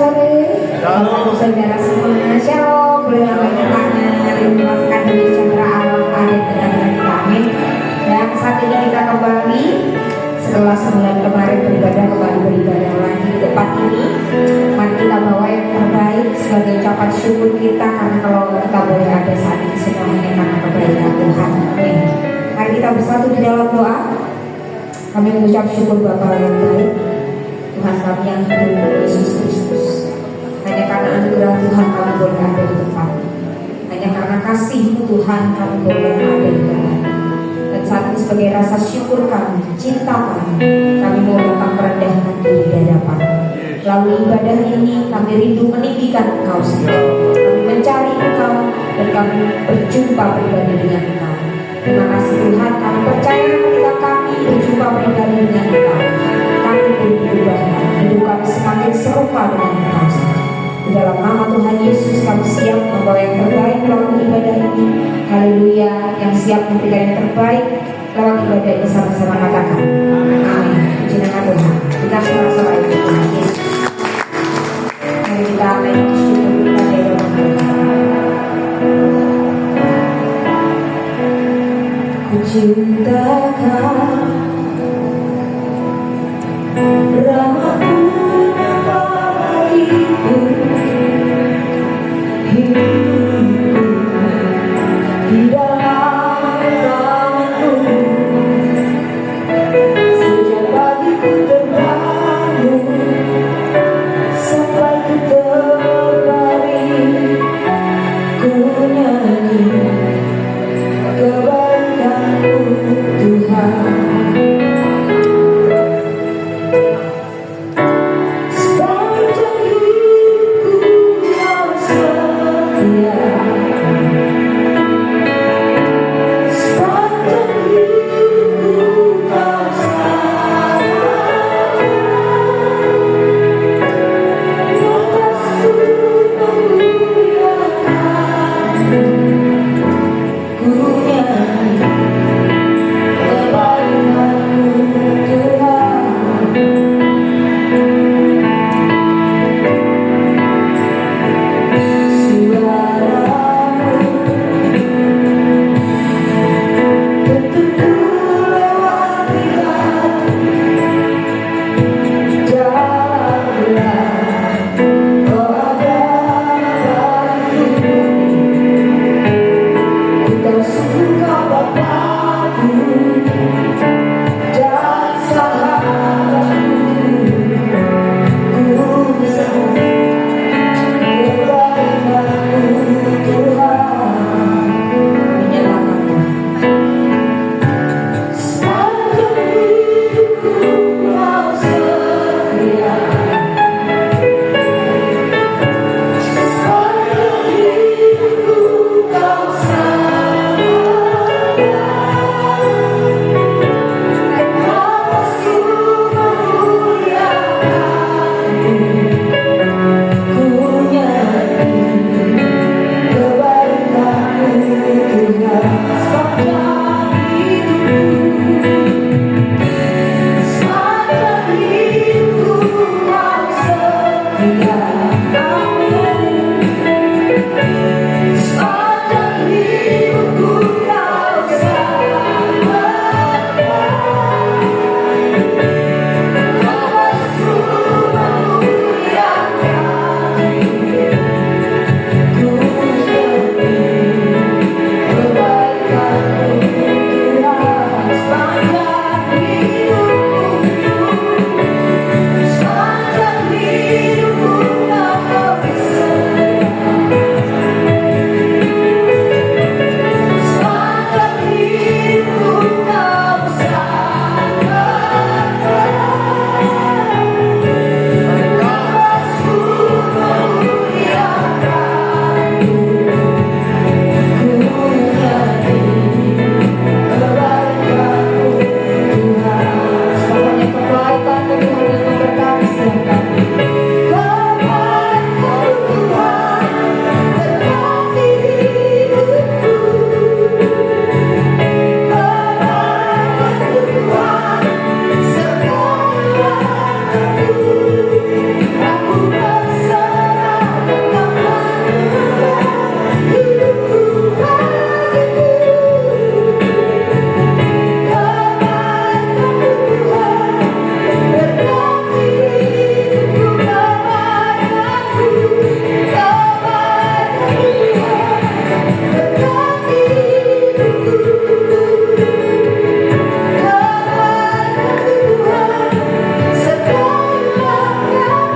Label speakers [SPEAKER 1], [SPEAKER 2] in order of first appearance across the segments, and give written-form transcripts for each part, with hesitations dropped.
[SPEAKER 1] sore. Bapak saudara semua, shalom. Boleh lambaikan tangan, melepaskan diri secara alam ada dengan kita, amin. Dan saat ini kita kembali setelah sebulan kemarin beribadah lagi di tempat ini. Mari kita bawa yang terbaik sebagai ucapan syukur kita, karena kalau kita boleh ada saat ini semuanya karena kebaikan Tuhan, amin. Mari kita bersatu di dalam doa. Kami mengucap syukur Bapa yang baik, Tuhan kami yang hidup, Yesus Kristus. Hanya karena anugerah Tuhan kami boleh ada di tempat ini. Hanya karena kasih-Mu Tuhan kami boleh ada di tempat ini. Dan saat ini sebagai rasa syukur kami, cinta kami mau datang merendahkan diri di hadapan. Melalui ibadah ini kami rindu meninggikan Engkau sendiri. Kami mencari Engkau dan kami berjumpa pribadi dengan Engkau. Terima kasih Tuhan, kami percaya ketika kami berjumpa pribadi dengan Engkau, kami pun diubahkan, hidup kami semakin serupa dengan Engkau. Di dalam nama Tuhan Yesus kami siap membawa yang terbaik melalui ibadah ini. Haleluya. Yang siap memberikan yang terbaik lewat ibadah ini sama-sama katakan amin. Puji nama Tuhan. Kita sama-sama ikut Tuhan Yesus. Mari kita naik syukur kita dari dalam Ku cinta Kau, rahmat-Mu itu hidupku di dalam tangan-Mu. Sejak pagi ku terbangun sampai ku terbaring, ku nyanyi kebaikan-Mu Tuhan.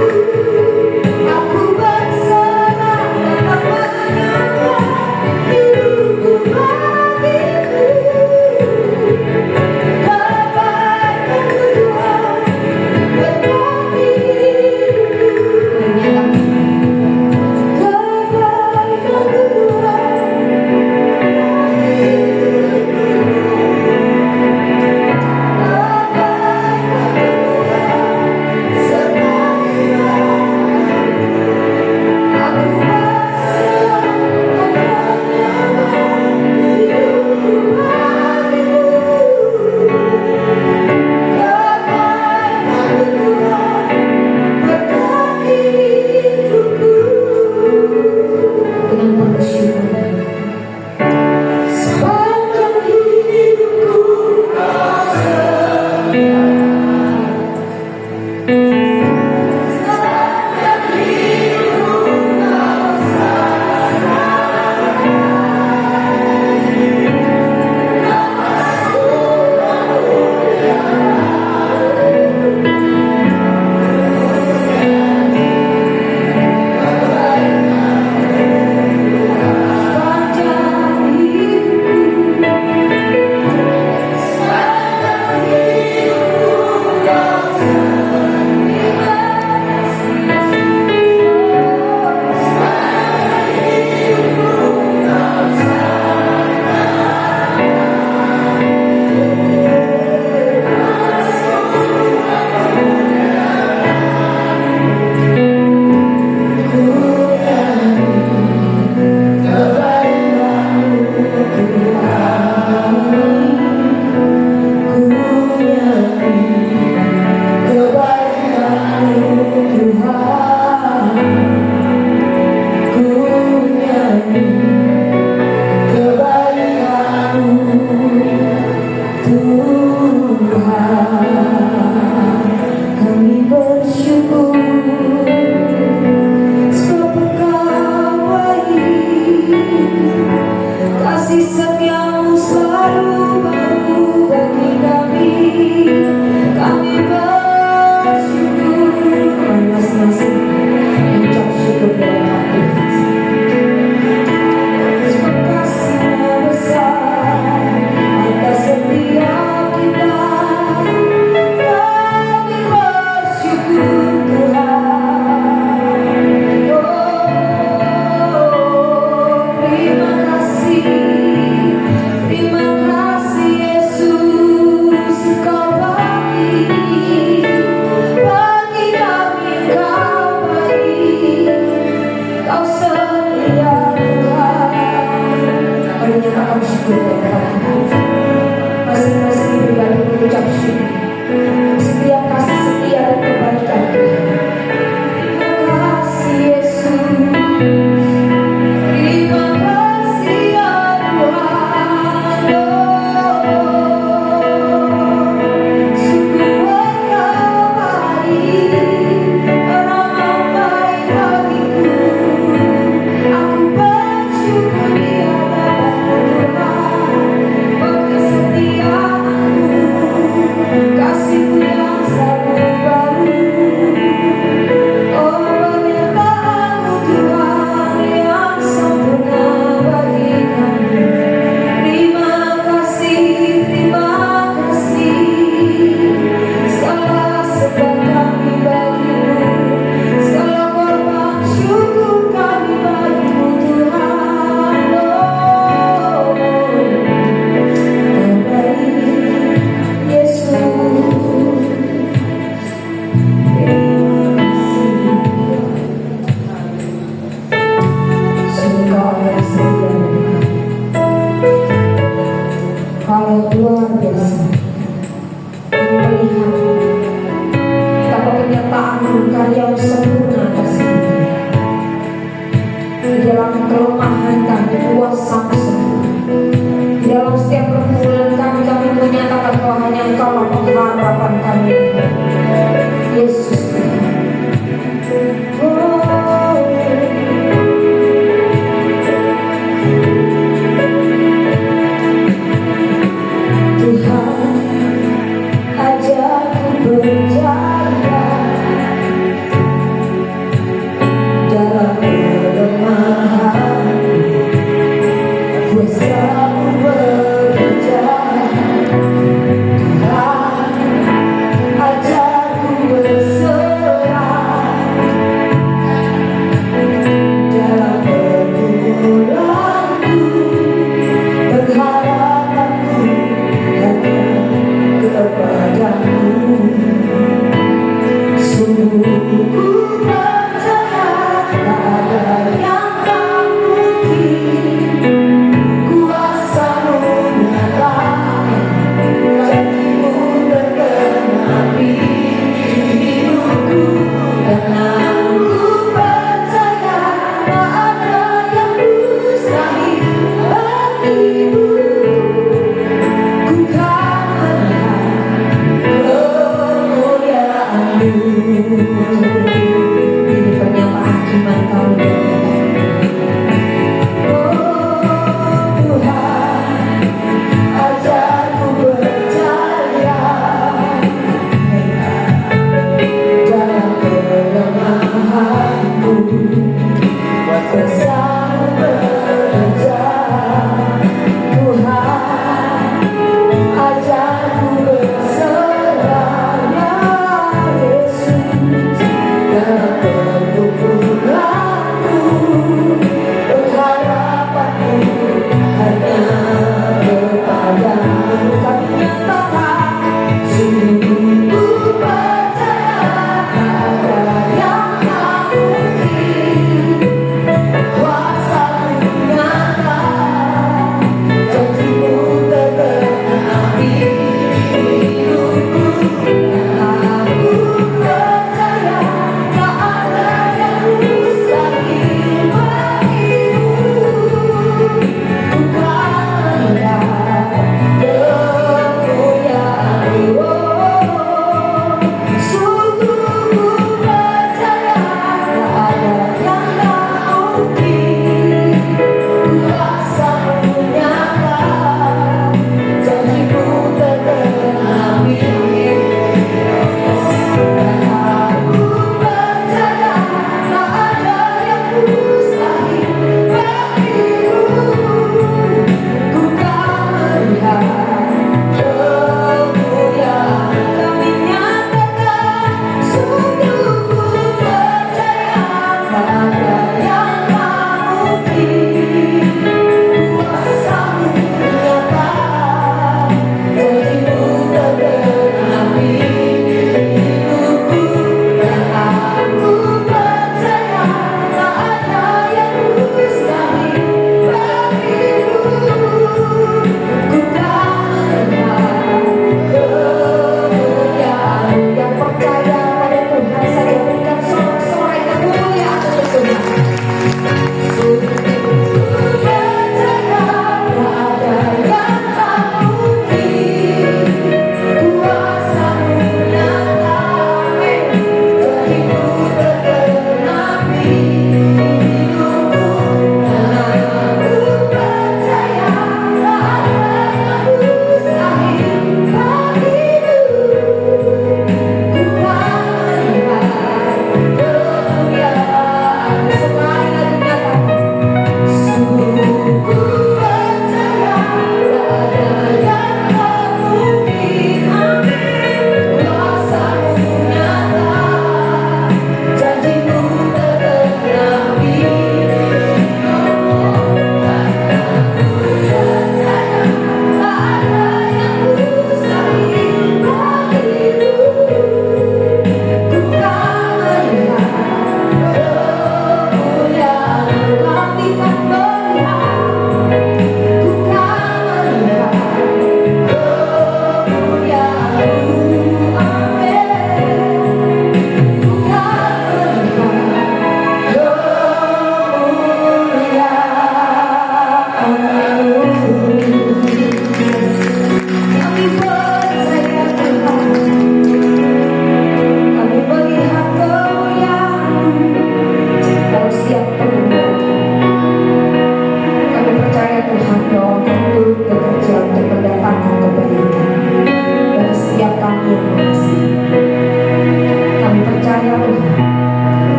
[SPEAKER 1] Aku berserah dan menyerah hidupku bagimu. Kebaikan Tuhan berkati hidupku. Kebaikan Tuhan.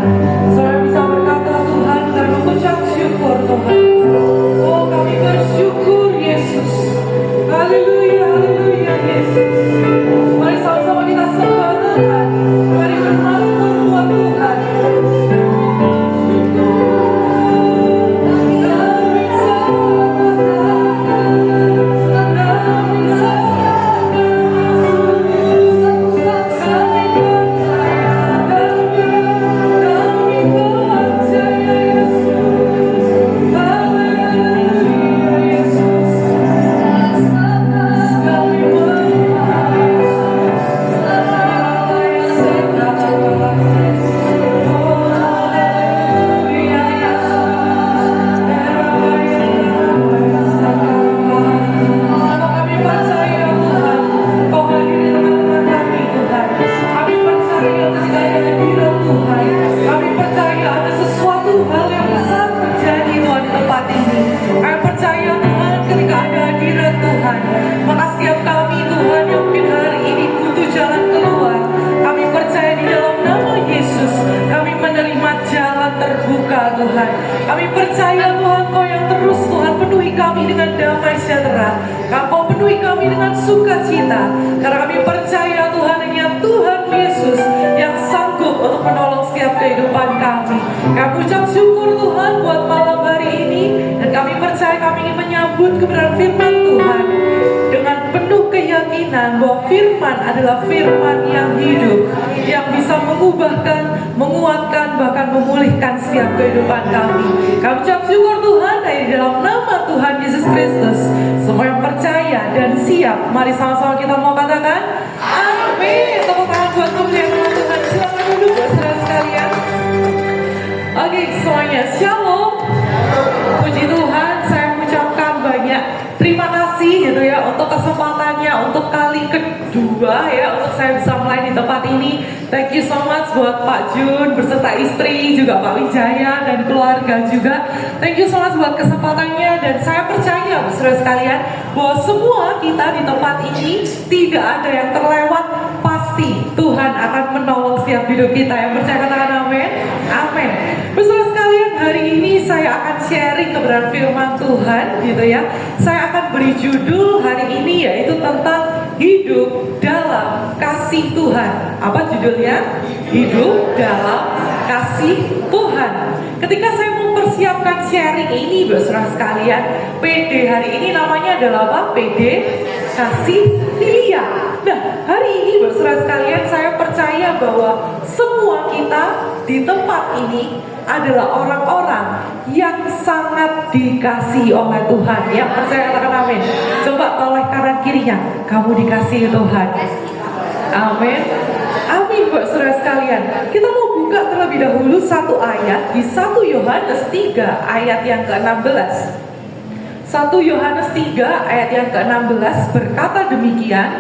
[SPEAKER 2] Tuhan. Saudara bisa berkata Tuhan dan mengucap syukur Tuhan. Oh kami bersyukur Yesus. Haleluya, haleluya Yesus. Mari sama-sama kita sembah Tuhan. Mari bermasmur buat Tuhan. Tuhan, kami percaya Tuhan Kau yang terus Tuhan penuhi kami dengan damai sejahtera. Kau penuhi kami dengan sukacita. Karena kami percaya Tuhan hanya Tuhan Yesus yang sanggup untuk menolong setiap kehidupan kami. Kami ucap syukur Tuhan buat malam hari ini. Dan kami percaya kami ingin menyambut kebenaran firman Tuhan dengan penuh keyakinan bahwa firman adalah firman yang hidup, yang bisa mengubahkan, menguatkan, bahkan memulihkan setiap kehidupan kami. Kami ucap syukur Tuhan dari dalam nama Tuhan Yesus Kristus. Semua yang percaya dan siap, mari sama-sama kita mau katakan amin. Tepuk tangan buat kemuliaan nama Tuhan. Silakan duduk saudara sekalian. Oke semuanya, shalom. Puji Tuhan, saya mengucapkan banyak terima kasih gitu ya untuk kesempatannya untuk kali kedua ya untuk saya bisa melayani di tempat ini. Thank you so much buat Pak Jun beserta istri, juga Pak Wijaya dan keluarga juga. Thank you so much buat kesempatannya, dan saya percaya saudara sekalian bahwa semua kita di tempat ini tidak ada yang terlewat. Pasti Tuhan akan menolong setiap hidup kita. Yang percaya katakan amin. Amin. Saudara sekalian, hari ini saya akan sharing kebenaran firman Tuhan gitu ya. Saya akan beri judul hari ini yaitu tentang hidup dalam kasih Tuhan. Apa judulnya? Hidup dalam kasih Tuhan. Ketika saya mempersiapkan sharing ini saudara sekalian, PD hari ini namanya adalah apa? PD kasih Filia. Nah, hari ini saudara sekalian, saya percaya bahwa semua kita di tempat ini adalah orang-orang yang sangat dikasihi oleh Tuhan. Yang percaya katakan amin. Coba toleh kanan kirinya, kamu dikasihi Tuhan. Amin. Amin buat saudara sekalian. Kita mau buka terlebih dahulu satu ayat di 1 Yohanes 3 ayat yang ke-16. 1 Yohanes 3 ayat yang ke-16 berkata demikian.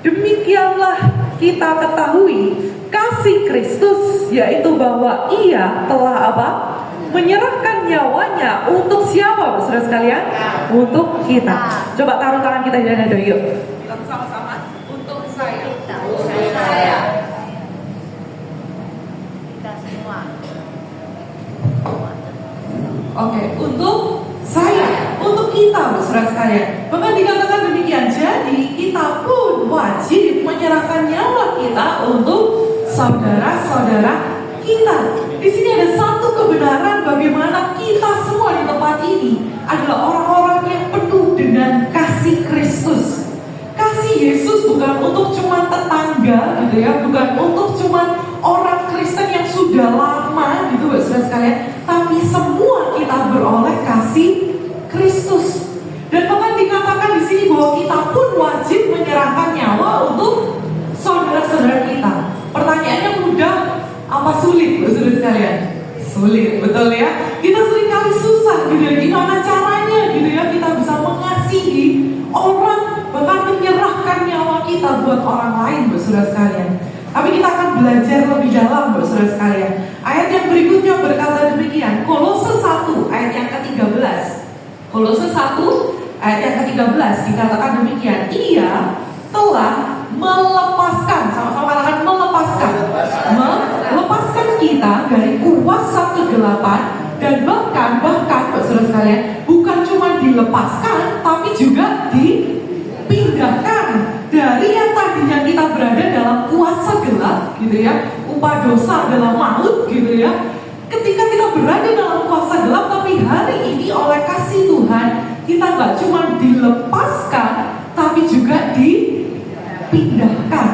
[SPEAKER 2] Demikianlah kita ketahui kasih Kristus, yaitu bahwa Ia telah apa? Menyerahkan nyawanya untuk siapa saudara sekalian? Untuk kita. Coba taruh tangan kita di dada yuk. Kita sama-sama. Untuk saya. Untuk saya. Kita semua. Oke, untuk saya, untuk kita saudara sekalian. Bahkan dikatakan demikian, jadi kita pun wajib menyerahkan nyawa kita untuk saudara-saudara kita. Di sini ada satu kebenaran bagaimana kita semua di tempat ini adalah orang-orang yang penuh dengan kasih Kristus. Kasih Yesus bukan untuk cuma tetangga gitu ya, bukan untuk cuma orang Kristen yang sudah lama gitu saudara sekalian, tapi semua kita beroleh kasih Kristus. Dan bahkan dikatakan di sini bahwa kita pun wajib menyerahkan nyawa untuk saudara-saudara kita. Pertanyaannya mudah apa sulit saudara sekalian? Sulit, betul ya. Kita seringkali susah gitu ya, gimana caranya gitu ya kita bisa mengasihi orang, bahkan menyerahkan nyawa kita buat orang lain saudara sekalian. Tapi kita akan belajar lebih dalam saudara sekalian. Ayat yang berikutnya berkata demikian. Kolose 1 ayat yang ke-13. Kolose 1 ayat yang ke-13 dikatakan demikian. Ia telah melepaskan, sama-sama katakan melepaskan kita dari Dan bahkan saudara sekalian, bukan cuma dilepaskan, tapi juga dipindahkan dari yang tadinya kita berada dalam kuasa gelap, gitu ya, upah dosa adalah maut, gitu ya. Ketika kita berada dalam kuasa gelap, tapi hari ini oleh kasih Tuhan kita nggak cuma dilepaskan, tapi juga dipindahkan.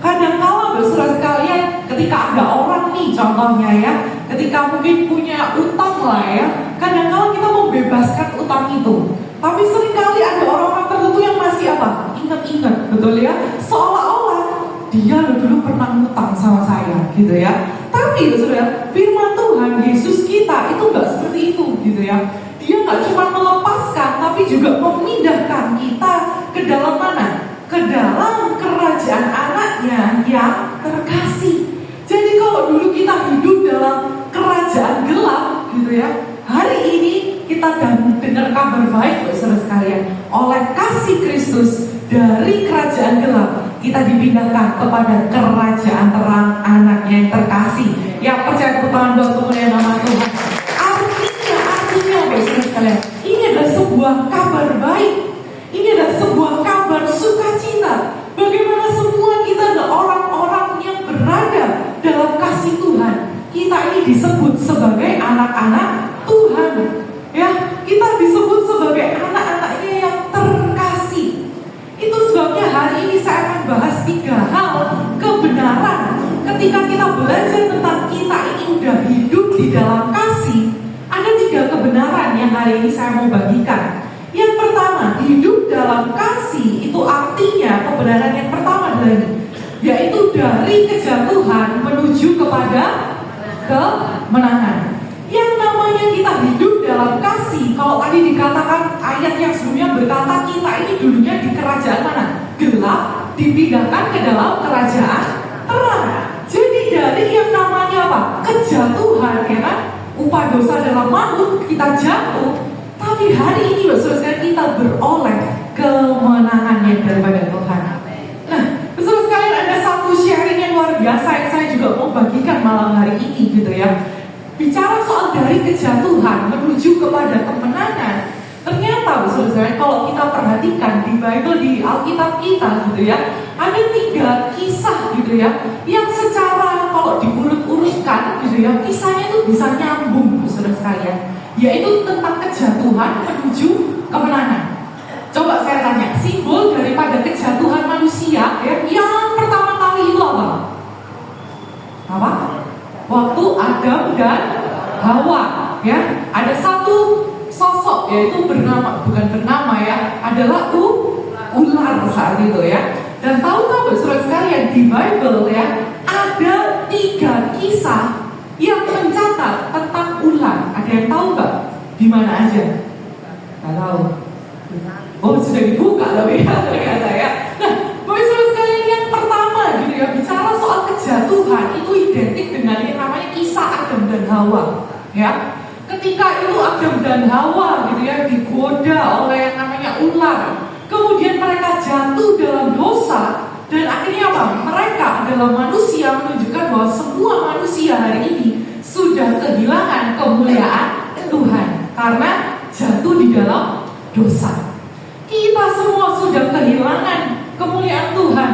[SPEAKER 2] Kadang-kala saudara sekalian, ketika ada orang nih, contohnya ya, ketika mungkin punya utang lah ya, kadang-kala kita membebaskan utang itu. Tapi seringkali ada orang-orang tertentu yang masih apa? Ingat-ingat, betul ya? Seolah-olah dia dulu pernah utang sama saya, gitu ya. Tapi saudara, firman Tuhan Yesus kita itu nggak seperti itu, gitu ya. Dia nggak cuma melepaskan, tapi juga memindahkan kita ke dalam mana? Ke dalam kerajaan anaknya yang terkasih. Jadi kalau dulu kita hidup dalam kerajaan gelap, gitu ya, hari ini kita dengar kabar baik, saudara sekalian. Oleh kasih Kristus dari kerajaan gelap, kita dipindahkan kepada kerajaan terang anaknya yang terkasih. Yang percaya kebenaran buat kemuliaan nama Tuhan. Artinya, saudara sekalian, ini adalah sebuah kabar baik. Ini adalah sebuah kabar sukacita. Bagaimana semua kita adalah orang-orang yang berada dalam kasih Tuhan. Kita ini disebut sebagai anak-anak Tuhan. Ya, kita disebut sebagai anak-anaknya yang terkasih. Itu sebabnya hari ini saya akan bahas 3 hal kebenaran. Ketika kita belajar tentang kita ini udah hidup di dalam kasih, ada 3 kebenaran yang hari ini saya mau bagikan. Yang pertama, hidup dalam kasih itu artinya kebenaran yang pertama adalah ini, yaitu dari kejatuhan menuju kepada kemenangan. Yang namanya kita hidup dalam kasih, kalau tadi dikatakan ayat yang sebelumnya berkata kita ini dulunya di kerajaan mana? Gelap, dipindahkan ke dalam kerajaan terang. Jadi dari yang namanya apa? Kejatuhan, ya kan? Upah dosa dalam maut, kita jatuh. Tapi hari ini saudara kita beroleh kemenangan yang daripada Tuhan. Nah, saudara sekalian, ada satu sharing yang luar biasa yang saya juga mau bagikan malam hari ini, gitu ya. Bicara soal dari kejatuhan menuju kepada kemenangan. Ternyata saudara, kalau kita perhatikan di Bible, di Alkitab kita, gitu ya, ada 3 kisah, gitu ya, yang secara kalau diurut-urutkan, gitu ya, kisahnya itu bisa nyambung, saudara sekalian. Yaitu tentang kejatuhan menuju kemenangan. Coba saya tanya, simbol daripada kejatuhan manusia ya, yang pertama kali itu apa? Apa? Waktu Adam dan Hawa, ya. Ada satu sosok yaitu bukan bernama ya, adalah ular saat itu ya. Dan tahu saudara sekalian, di Bible ya, ada 3 kisah yang mencatat tentang ular. Ada yang tahu nggak? Di mana aja? Nggak tahu. Oh, sudah dibuka loh ya, ternyata ya. Nah, saudara sekalian, yang pertama gitu ya, bicara soal kejatuhan itu identik dengan yang namanya kisah Adam dan Hawa. Ya, ketika itu Adam dan Hawa gitu ya digoda oleh yang namanya ular. Kemudian mereka jatuh dalam dosa. Dan akhirnya apa? Mereka adalah manusia, menunjukkan bahwa semua manusia hari ini sudah kehilangan kemuliaan Tuhan karena jatuh di dalam dosa. Kita semua sudah kehilangan kemuliaan Tuhan.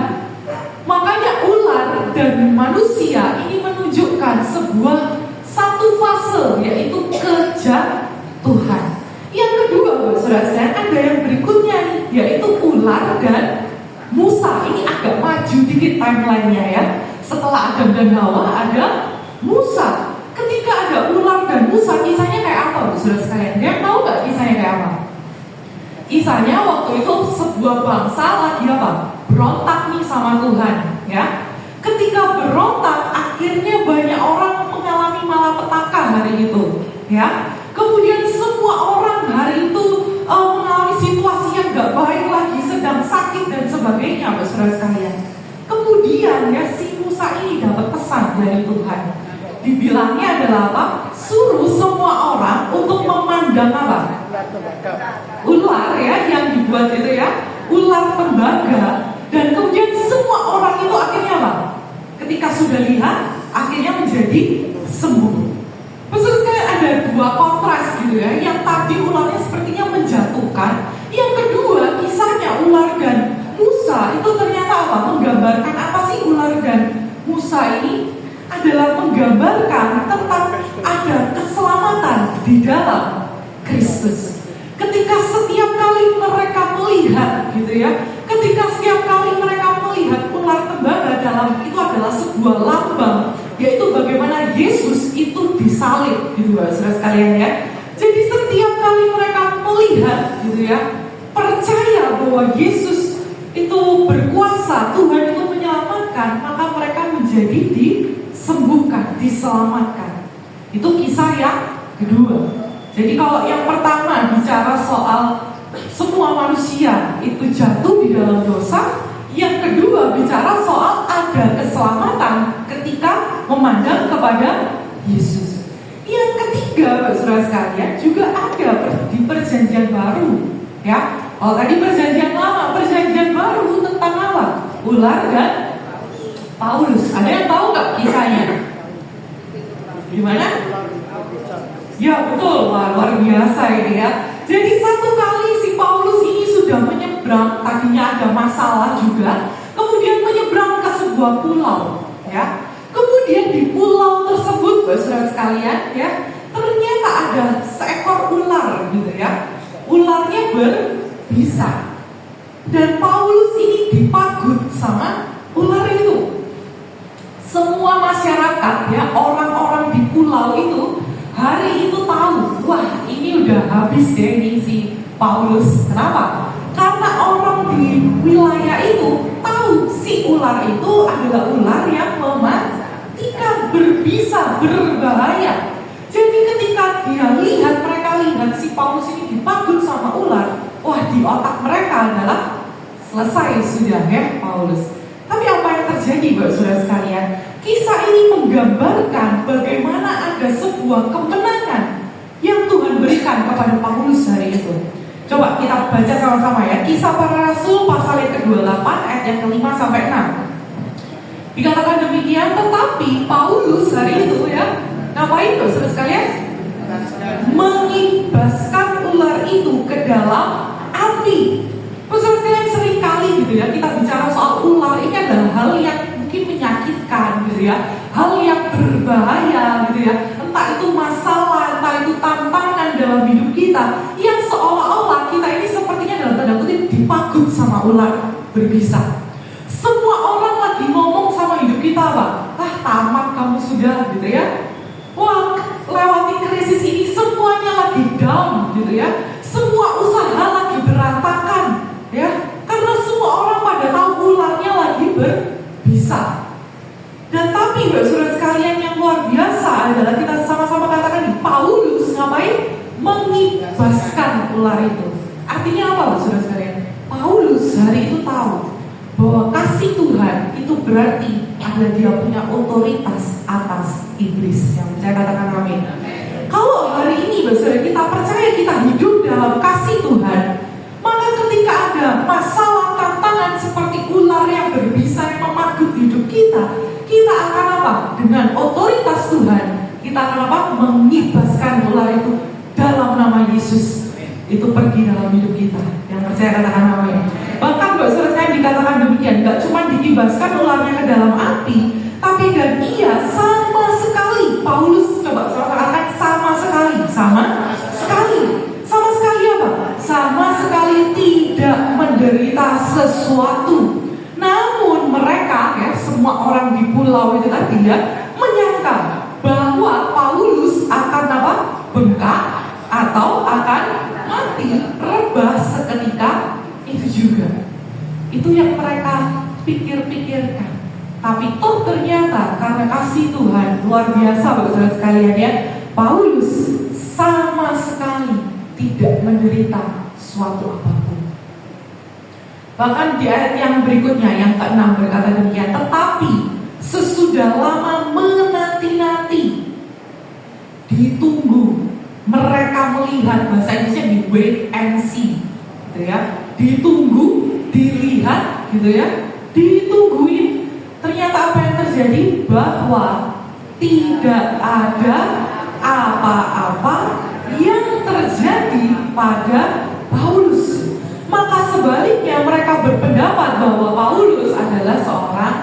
[SPEAKER 2] Makanya ular dan manusia ini menunjukkan satu fase, yaitu kejatuhan. Yang kedua, saudara, ada yang berikutnya, yaitu ular dan Musa. Ini agak maju dikit timelinenya ya. Setelah Adam dan Hawa ada Musa. Ketika ada ular dan Musa, kisahnya kayak apa, saudara sekalian? Dia tahu nggak kisahnya kayak apa? Kisahnya waktu itu sebuah bangsa lagi apa? Berontak nih sama Tuhan, ya. Ketika berontak, akhirnya banyak orang mengalami malapetaka hari itu, ya. Kemudian semua orang hari itu mengalami situasi yang gak baik lagi, sedang sakit dan sebagainya, saudara sekalian. Kemudian ya, si Musa ini dapat pesan dari Tuhan. Dibilangnya adalah apa? Suruh semua orang untuk memandang apa? Ular ya, yang dibuat itu ya, ular tembaga. Dan kemudian semua orang itu akhirnya apa? Ketika sudah lihat, akhirnya menjadi sembuh. Maksud saya ada dua kontras gitu ya. Yang tadi ularnya sepertinya menjatuhkan, yang kedua kisahnya ular dan Musa itu ternyata apa? Menggambarkan apa sih ular dan Musa ini? Adalah menggambarkan tentang ada keselamatan di dalam Kristus. Ketika setiap kali mereka melihat gitu ya, ketika setiap kali mereka melihat ular tembaga dalam itu adalah sebuah lambang, yaitu bagaimana Yesus itu disalib gitu ya, saudara sekalian ya. Jadi setiap kali mereka melihat gitu ya, percaya bahwa Yesus itu berkuasa, Tuhan itu menyelamatkan, maka mereka menjadi disembuhkan, diselamatkan. Itu kisah yang kedua. Jadi kalau yang pertama bicara soal semua manusia itu jatuh di dalam dosa, yang kedua bicara soal ada keselamatan ketika memandang kepada Yesus. Yang ketiga, saudara sekalian, juga ada di perjanjian baru, ya. Kalau tadi perjanjian lama, perjanjian baru tentang apa? Ular dan Paulus. Ada yang tahu nggak kisahnya? Gimana? Ya betul, wah, luar biasa ini ya. Jadi satu kali si Paulus ini sudah menyeberang, tadinya ada masalah juga, kemudian menyeberang ke sebuah pulau, ya. Kemudian di pulau tersebut, saudara sekalian, ya, ternyata ada seekor ular, gitu ya. Ularnya berbisa, dan Paulus ini dipagut sama ular itu. Semua masyarakat, ya, orang-orang di pulau itu hari itu tahu, wah ini udah habis deh nih si Paulus. Kenapa? Karena orang di wilayah itu tahu si ular itu adalah ular yang mematikan, berbisa, berbahaya. Jadi ketika mereka lihat si Paulus ini dipagut sama ular, wah di otak mereka adalah selesai sudah ya Paulus. Tapi apa yang terjadi buat saudara sekalian? Kisah ini menggambarkan bagaimana ada sebuah kemenangan yang Tuhan berikan kepada Paulus hari itu. Coba kita baca sama-sama ya. Kisah Para Rasul pasal yang ke-28 ayat yang ke-5 sampai 6. Dikatakan demikian, tetapi Paulus hari itu ya, ngapain tuh saudara sekalian? Mengibaskan ular itu ke dalam api. Saudara sekalian, sering kali gitu ya kita bicara soal ular, ini adalah hal yang mungkin menyakitkan gitu ya, hal yang berbahaya gitu ya, entah itu masalah, entah itu tantangan dalam hidup kita, yang seolah-olah kita ini sepertinya dalam tanda kutip dipagut sama ular berbisa. Semua orang lagi ngomong sama hidup kita apa? Ah tamat kamu sudah gitu ya. Wah lewati krisis ini semuanya lagi down gitu ya. Semua usaha lagi berantakan ya. Karena semua orang pada tahu ularnya lagi berbisa. Dan tapi saudara sekalian yang luar biasa adalah kita sama-sama katakan nih, Paulus ngapain? Mengibaskan ular itu. Artinya apa saudara sekalian? Paulus hari itu tahu bahwa kasih Tuhan itu berarti adalah dia punya otoritas atas iblis. Yang saya katakan amin. Kalau hari ini saudara kita percaya kita hidup dalam kasih Tuhan, maka ketika ada masalah tantangan seperti ular yang berbisa yang memagut hidup kita akan apa? Dengan otoritas Tuhan, kita akan apa? Mengibaskan ular itu dalam nama Yesus. Itu pergi dalam hidup kita. Yang percaya katakan amin. Bahkan saudara saya dikatakan demikian, gak cuma diibaskan ularnya ke dalam api, tapi dan ia sama sekali, Paulus coba katakan sama sekali apa? Sama sekali tidak menderita sesuatu. Namun mereka ya, semua orang di pulau itu tadi ya, menyangka bahwa Paulus akan apa? Bengkak atau akan mati, rebah seketika itu juga. Itu yang mereka pikir-pikirkan. Tapi toh ternyata karena kasih Tuhan luar biasa saudara sekalian ya, Paulus sama sekali tidak menderita suatu apapun. Bahkan di ayat yang berikutnya yang ke-6 berkata demikian, tetapi sesudah lama menanti-nanti, ditunggu, mereka melihat, bahasa Inggrisnya di wait and see gitu ya, ditunggu, dilihat gitu ya, ditungguin. Ternyata apa yang terjadi? Bahwa tidak ada apa-apa yang terjadi pada Paulus. Maka sebaliknya mereka berpendapat bahwa Paulus adalah seorang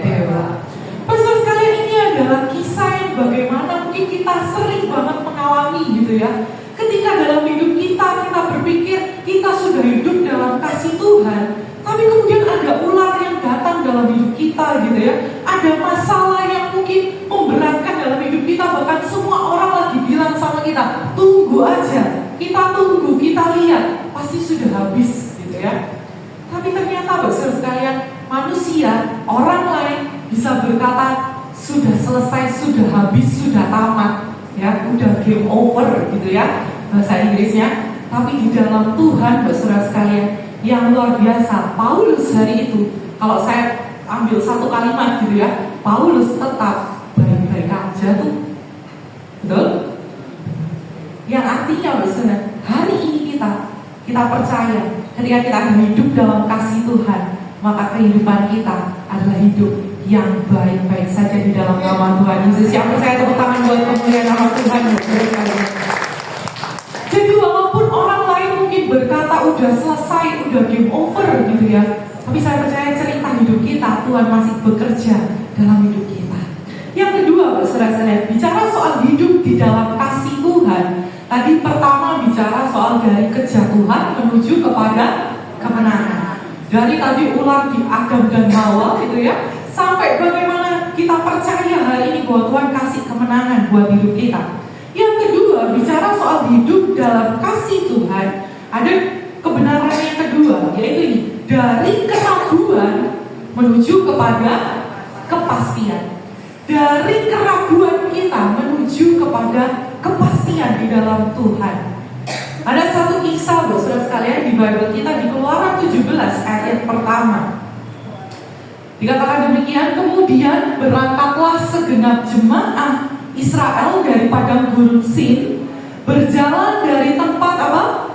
[SPEAKER 2] dewa. Pastor sekalian, ini adalah kisah yang bagaimana mungkin kita sering banget mengalami gitu ya. Ketika dalam hidup kita berpikir kita sudah hidup dalam kasih Tuhan, tapi kemudian ada ular yang datang dalam hidup kita gitu ya. Ada masalah yang mungkin memberatkan dalam hidup kita, bahkan semua orang lagi bilang sama kita, tunggu aja, kita tunggu, kita lihat, pasti sudah habis gitu ya. Tapi ternyata saudara sekalian, manusia, orang lain bisa berkata sudah selesai, sudah habis, sudah tamat ya, udah game over gitu ya bahasa Inggrisnya. Tapi di dalam Tuhan saudara sekalian yang luar biasa, Paulus hari itu, kalau saya ambil satu kalimat gitu ya, Paulus tetap baik-baik aja tuh, betul? Yang artinya saudara, hari ini kita percaya ketika kita hidup dalam kasih Tuhan, maka kehidupan kita adalah hidup yang baik-baik saja di dalam nama Tuhan Yesus. Yang percaya tepuk tangan buat kemuliaan nama Tuhan. Jadi walaupun orang lain mungkin berkata udah selesai, udah game over gitu ya, tapi saya percaya cerita hidup kita, Tuhan masih bekerja dalam hidup kita. Yang kedua, saudara-saudara, bicara soal hidup di dalam kasih Tuhan. Tadi pertama bicara soal dari kejatuhan menuju kepada kemenangan. Dari tadi ular di Adam dan Hawa gitu ya, sampai bagaimana kita percaya hari ini bahwa Tuhan kasih kemenangan buat hidup kita. Yang kedua, bicara soal hidup dalam kasih Tuhan, ada kebenaran yang kedua, yaitu ini, dari keraguan menuju kepada kepastian. Dari keraguan kita menuju kepada kepastian di dalam Tuhan. Ada satu kisah saudara sekalian di Bible kita, di Keluaran 17 ayat yang pertama. Dikatakan demikian, kemudian berangkatlah segenap jemaah Israel dari padang gurun Sin, berjalan dari tempat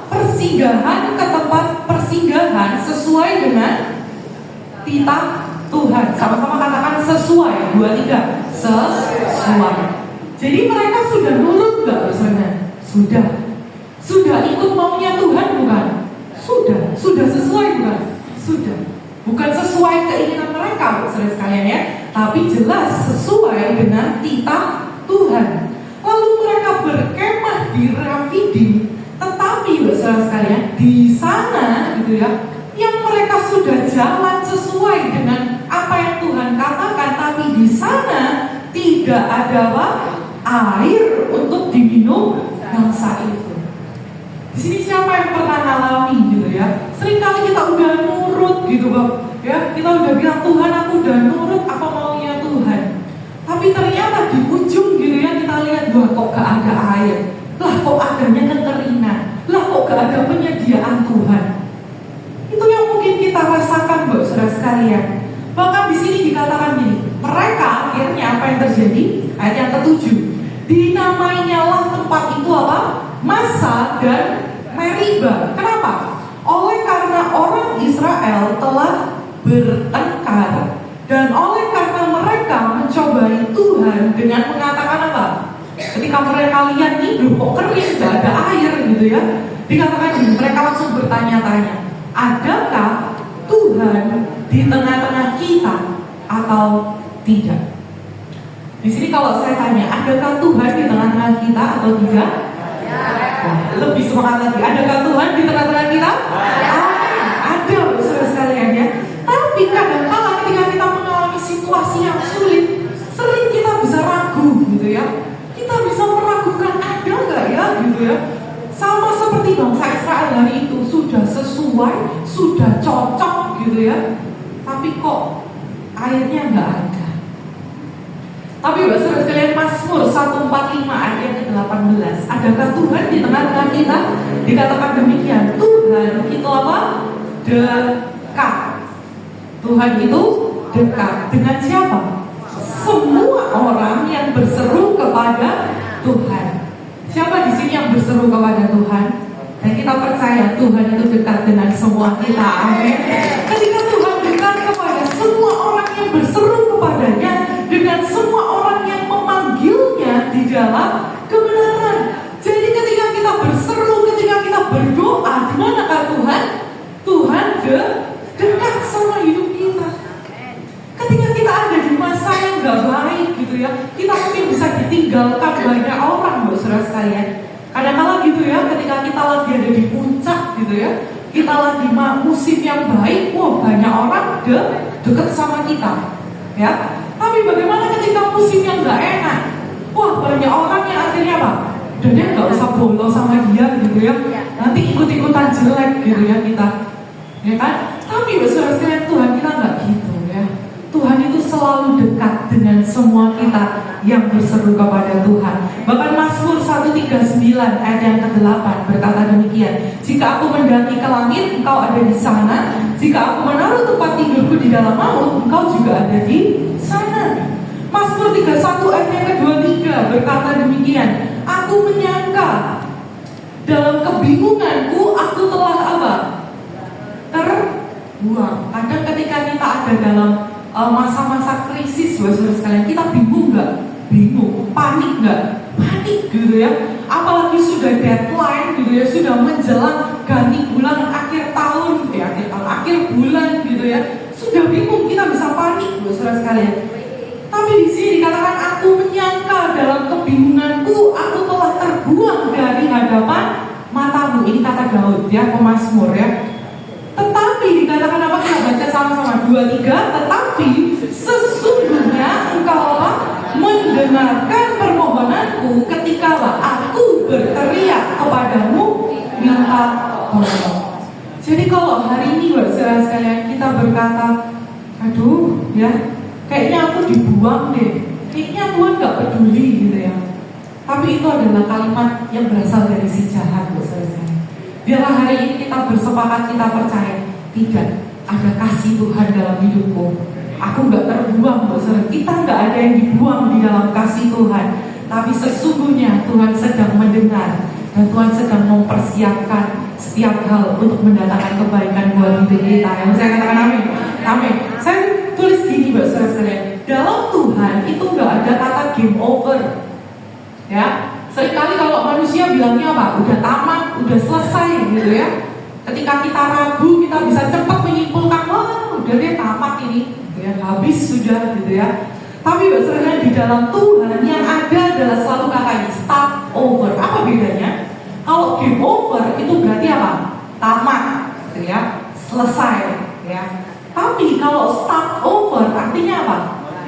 [SPEAKER 2] persinggahan ke tempat persinggahan sesuai dengan titah Tuhan. Sama-sama katakan sesuai, 2, 3, sesuai. Jadi mereka sudah nurut gak saudara? Sudah ikut maunya Tuhan bukan? Sudah sesuai bukan? Sudah. Bukan sesuai keinginan mereka saudara sekalian ya, tapi jelas sesuai dengan titah Tuhan. Lalu mereka berkemah di Refidim, tetapi saudara sekalian di sana gitu ya, yang mereka sudah jalan sesuai dengan apa yang Tuhan katakan, tapi di sana tidak ada air untuk diminum bangsa itu. Di sini siapa yang pernah ngalami gitu ya? Seringkali kita udah nurut gitu Bang, ya kita udah bilang Tuhan aku udah nurut apa maunya Tuhan. Tapi ternyata di ujung gitu ya kita lihat, wah kok gak ada air, lah kok adanya kekeringan, lah kok gak ada penyediaan Tuhan. Itu yang mungkin kita rasakan saudara sekalian. Bahkan di sini dikatakan gini, mereka akhirnya apa yang terjadi? Ayat yang ke-7, dinamainyalah tempat itu apa? Masa dan Meriba. Kenapa? Oleh karena orang Israel telah bertengkar, dan oleh karena mereka mencobai Tuhan dengan mengatakan apa? Ketika mereka lihat nih, kok kering, gak ada air gitu ya, dikatakan gini, mereka langsung bertanya-tanya, adakah Tuhan di tengah-tengah kita atau tidak? Di sini kalau saya tanya, adakah Tuhan di tengah-tengah kita atau tidak? Nah, lebih semangat lagi, adakah Tuhan di tengah-tengah kita? Ada saudara sekalian ya. Tapi kadang-kala ketika kita mengalami situasi yang sulit, sering kita bisa ragu gitu ya. Kita bisa meragukan, ada nggak ya gitu ya. Sama seperti bangsa Israel hari itu, sudah sesuai, sudah cocok gitu ya, tapi kok airnya nggak ada. Tapi saudara sekalian, Mazmur 145 ayat yang ke-18, adakah Tuhan di tengah-tengah kita? Dikatakan demikian, Tuhan itu apa? Dekat. Tuhan itu dekat. Dengan siapa? Semua orang yang berseru kepada Tuhan. Siapa di sini yang berseru kepada Tuhan? Dan kita percaya Tuhan itu dekat dengan semua kita. Amin. Ketika Tuhan dekat kepada semua orang yang berseru kepadanya, dengan semua orang yang memanggilnya di dalam kebenaran. gitu ya, kita mungkin bisa ditinggalkan banyak orang loh saudara sekalian. Kadang-kala gitu ya, ketika kita lagi ada di puncak gitu ya, kita lagi musim yang baik, wah banyak orang deket sama kita, ya. Tapi bagaimana ketika musim yang gak enak, wah banyak orang yang akhirnya apa? Udah dia gak usah bolos sama dia gitu ya, nanti ikut-ikutan jelek gitu ya kita, ya kan? Tapi saudara sekalian, Tuhan kita gak gitu ya. Tuhan itu selalu dekat dengan semua kita yang berseru kepada Tuhan. Bahkan Mazmur 139 ayat yang ke-8 berkata demikian, jika aku mendaki ke langit, engkau ada di sana. Jika aku menaruh tempat tidurku di dalam maut, engkau juga ada di sana. Mazmur 31 ayat yang ke-23 berkata demikian, aku menyangka dalam kebingunganku aku telah apa? Terbuang. Kadang ketika kita ada dalam masa-masa krisis, saudara sekalian, kita bingung nggak? Bingung, panik nggak? Panik gitu ya. Apalagi sudah deadline gitu ya, sudah menjelang ganti bulan akhir tahun, ya akhir bulan gitu ya. Sudah bingung, kita bisa panik, saudara sekalian. Tapi di sini dikatakan aku menyangka dalam kebingunganku aku telah terbuang dari hadapan matamu. Ini kata Daud ya, pemazmur ya. Tetapi dikatakan apa? Kita baca sama-sama 2-3. Tetapi sesungguhnya engkau mendengarkan permohonanku ketika aku berteriak kepadamu minta tolong. Jadi kalau hari ini saudara sekalian kita berkata, aduh ya, kayaknya aku dibuang deh, kayaknya Tuhan gak peduli gitu ya. Tapi itu adalah kalimat yang berasal dari si jahat, saudara sekalian. Biarlah hari ini kita bersepakat, kita percaya tidak ada kasih Tuhan dalam hidupku. Aku gak terbuang, saudara. Kita gak ada yang dibuang di dalam kasih Tuhan. Tapi sesungguhnya Tuhan sedang mendengar dan Tuhan sedang mempersiapkan setiap hal untuk mendatangkan kebaikan buat hidup kita. Yang saya katakan amin. Amin. Saya tulis gini, saudara sekalian. Dalam Tuhan itu gak ada kata game over. Ya. Seringkali kalau manusia bilangnya apa? Udah tamat, udah selesai gitu ya. Ketika kita ragu, kita bisa cepat menyimpulkan, wah udah deh tamat ini, gitu ya, habis sudah gitu ya. Tapi sebenarnya di dalam Tuhan yang ada adalah selalu katanya start over. Apa bedanya? Kalau game over itu berarti apa? Tamat, gitu ya, selesai, ya. Tapi kalau start over artinya apa?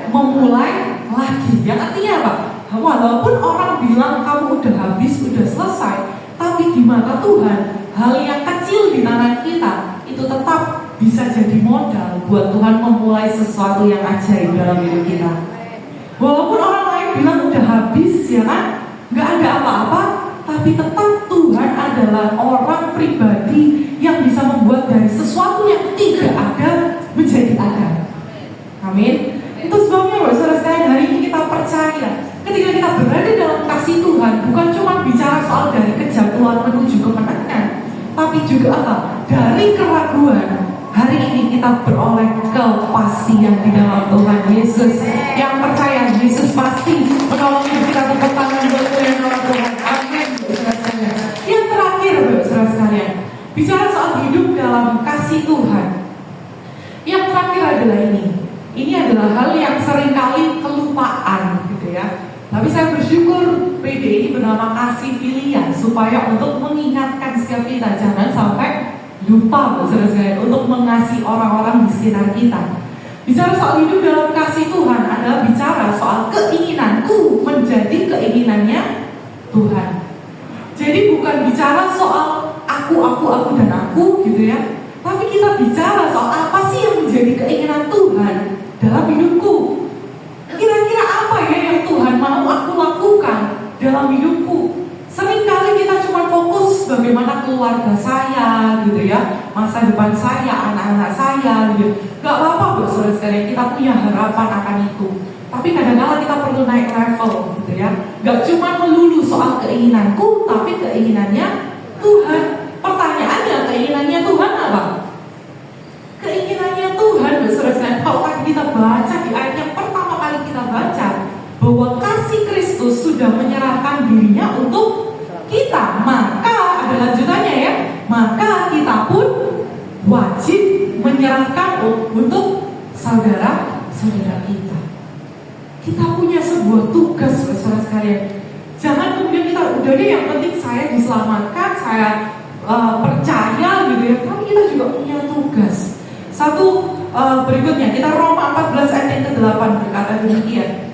[SPEAKER 2] Memulai lagi. Yang artinya apa? Walaupun orang bilang kamu udah habis, udah selesai, tapi di mata Tuhan hal yang kecil di tangan kita itu tetap bisa jadi modal buat Tuhan memulai sesuatu yang ajaib dalam hidup kita. Walaupun orang lain bilang udah habis ya kan, nggak ada apa-apa, tapi tetap Tuhan adalah orang pribadi yang bisa membuat dari sesuatu yang tidak ada menjadi ada. Amin. Itu sebabnya saudara sekalian, hari ini kita percaya ketika kita berada dalam kasih Tuhan, bukan cuma bicara soal dari kejatuhan menuju kemenangan, tapi juga apa? Dari keraguan, hari ini kita beroleh kepastian di dalam Tuhan Yesus. Yang percaya Yesus pasti menolong kita, tepuk tangan buat Tuhan. Amin. Yang terakhir, saudara sekalian, bicara soal hidup dalam kasih Tuhan. Yang terakhir adalah ini. Ini adalah hal yang seringkali kelupaan, gitu ya. Tapi saya bersyukur PD ini bernama kasih pilihan supaya untuk mengingatkan setiap kita jangan sampai lupa, saudara sekalian, untuk mengasihi orang-orang di sekitar kita. Bicara soal hidup dalam kasih Tuhan adalah bicara soal keinginanku menjadi keinginannya Tuhan. Jadi bukan bicara soal aku dan aku gitu ya. Tapi kita bicara soal apa sih yang menjadi keinginan Tuhan dalam hidupku. Kira-kira apa ya yang Tuhan mau aku lakukan dalam hidupku? Seringkali kita cuma fokus bagaimana keluarga saya gitu ya, masa depan saya, anak-anak saya gitu. Gak apa-apa saudara sekalian, kita punya harapan akan itu. Tapi kadang-kadang kita perlu naik level gitu ya. Gak cuma melulu soal keinginanku, tapi keinginannya Tuhan. Pertanyaannya, keinginannya Tuhan apa? Keinginannya Tuhan, saudara sekalian, kalau tadi kita baca di ayat yang pertama kali kita baca, bahwa kasih Kristus sudah menyerahkan dirinya untuk kita, maka ada lanjutannya ya, maka kita pun wajib menyerahkan untuk saudara-saudara kita. kita punya sebuah tugas, saudara sekalian. Jangan kemudian kita udah deh yang penting saya diselamatkan, saya percaya gitu ya. Tapi kita juga punya tugas. Berikutnya kita Roma 14 ayat yang ke-8 berkata demikian.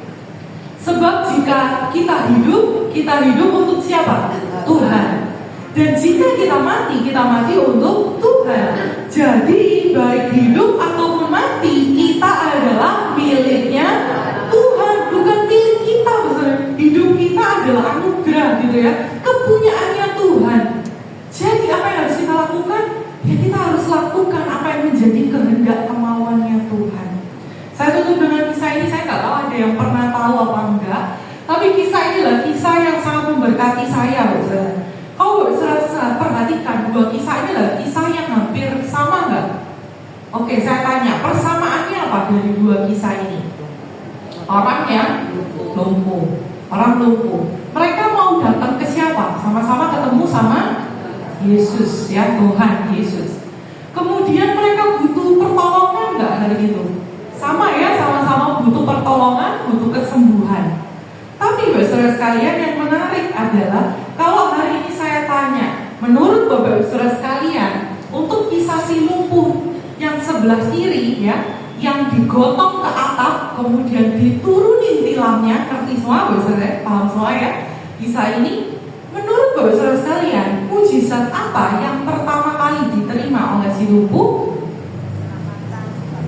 [SPEAKER 2] Sebab jika kita hidup untuk siapa? Tuhan. Dan jika kita mati untuk Tuhan. Jadi baik hidup ataupun mati, kita adalah miliknya Tuhan, bukan milik kita. Hidup kita adalah anugerah gitu ya, kepunyaannya Tuhan. Jadi apa yang harus kita lakukan? Ya kita harus lakukan apa yang menjadi kehendak kemauannya Tuhan. Saya tutup dengan kisah ini. Saya nggak tahu ada yang pernah tahu apa enggak, tapi kisah ini adalah kisah yang sangat memberkati saya, saudara. Kalau saudara perhatikan, dua kisah ini adalah kisah yang hampir sama nggak? Oke, saya tanya, persamaannya apa dari dua kisah ini? Orang yang lumpuh. Mereka mau datang ke siapa? Sama-sama ketemu sama Yesus, ya, Tuhan Yesus. Kemudian mereka butuh pertolongan nggak hari itu? Sama ya, sama-sama butuh pertolongan, butuh kesembuhan. Tapi saudara sekalian, yang menarik adalah kalau hari ini saya tanya, menurut Bapak saudara sekalian, untuk kisah si lumpuh yang sebelah kiri ya, yang digotong ke atap, kemudian diturunin tilamnya, ngerti semua saudara? Paham semua ya? Kisah ini, menurut Bapak saudara sekalian, mujizat apa yang pertama kali diterima oleh si lumpuh?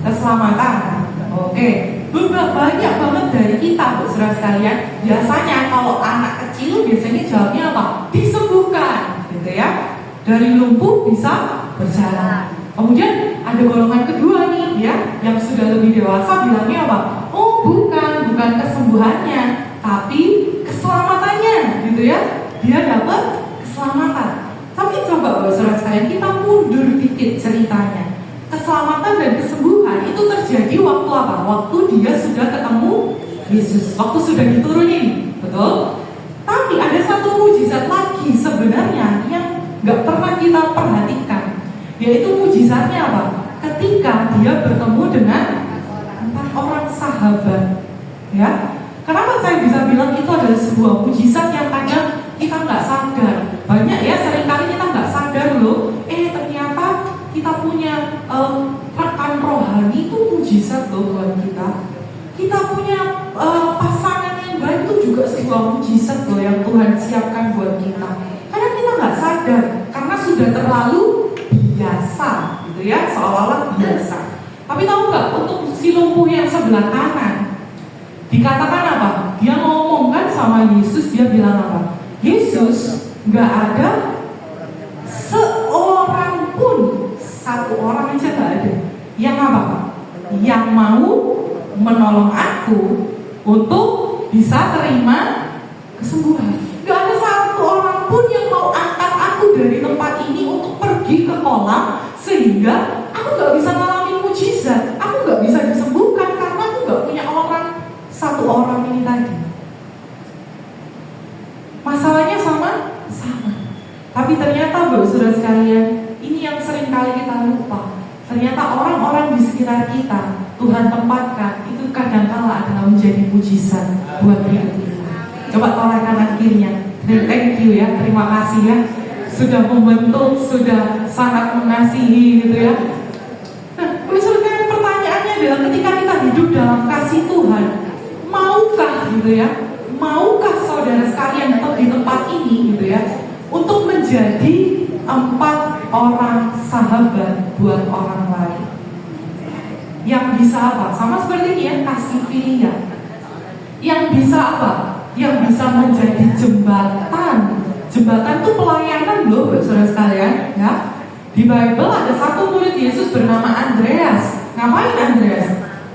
[SPEAKER 2] Keselamatan. Oke, banyak banget dari kita, saudara sekalian. Biasanya kalau anak kecil biasanya jawabnya apa? Disembuhkan, gitu ya. Dari lumpuh bisa berjalan. Kemudian ada golongan kedua nih, ya, yang sudah lebih dewasa bilangnya apa? Oh, bukan kesembuhannya, tapi keselamatannya, gitu ya. Dia dapat keselamatan. Tapi coba saudara sekalian, kita mundur dikit ceritanya. Keselamatan dan kesembuhan itu terjadi waktu apa? Waktu dia sudah ketemu Yesus, waktu sudah diturunin, betul? Tapi ada satu mujizat lagi sebenarnya yang gak pernah kita perhatikan, yaitu mujizatnya apa? Ketika dia bertemu dengan 4 orang sahabat, ya. Kenapa saya bisa bilang itu adalah sebuah mujizat yang kadang kita nggak sadar? Banyak ya, seringkali kita nggak sadar loh. Ternyata kita punya rekan rohani itu mujizat loh buat kita. Kita punya pasangan yang baik itu juga sebuah mujizat loh yang Tuhan siapkan buat kita. Karena kita nggak sadar, karena sudah terlalu biasa, gitu ya, seolah-olah biasa. Tapi tahu nggak, untuk si lumpuh yang sebelah kanan, dikatakan apa? Dia ngomong kan sama Yesus, dia bilang apa? Yesus, nggak ada seorang pun, satu orang aja nggak ada yang apa? Yang mau menolong aku untuk bisa terima kesembuhan. Nggak ada satu orang pun yang mau angkat aku dari tempat ini untuk pergi ke kolam, sehingga aku nggak bisa ngalamin mujizat, aku nggak bisa disembuhkan karena aku nggak punya satu orang ini tadi. Masalahnya sama. Tapi ternyata saudara sekalian, ini yang sering kali kita lupa. Ternyata orang-orang di sekitar kita Tuhan tempatkan itu kadang-kala adalah menjadi mujizat buat hidup kita. Coba tolak kanan kirinya. Thank you ya, terima kasih ya, sudah membentuk, sudah sangat mengasihi gitu ya. Nah, saudara, pertanyaannya adalah ketika kita hidup dalam kasih Tuhan, maukah gitu ya, maukah saudara sekalian tetap di tempat ini gitu ya, untuk menjadi 4 orang sahabat buat orang lain yang bisa apa? Sama seperti ini ya, kasih pilihan. Yang bisa apa? Yang bisa menjadi jembatan. Jembatan itu pelayanan loh saudara sekalian ya. Di Bible ada satu murid Yesus bernama Andreas. Ngapain Andreas?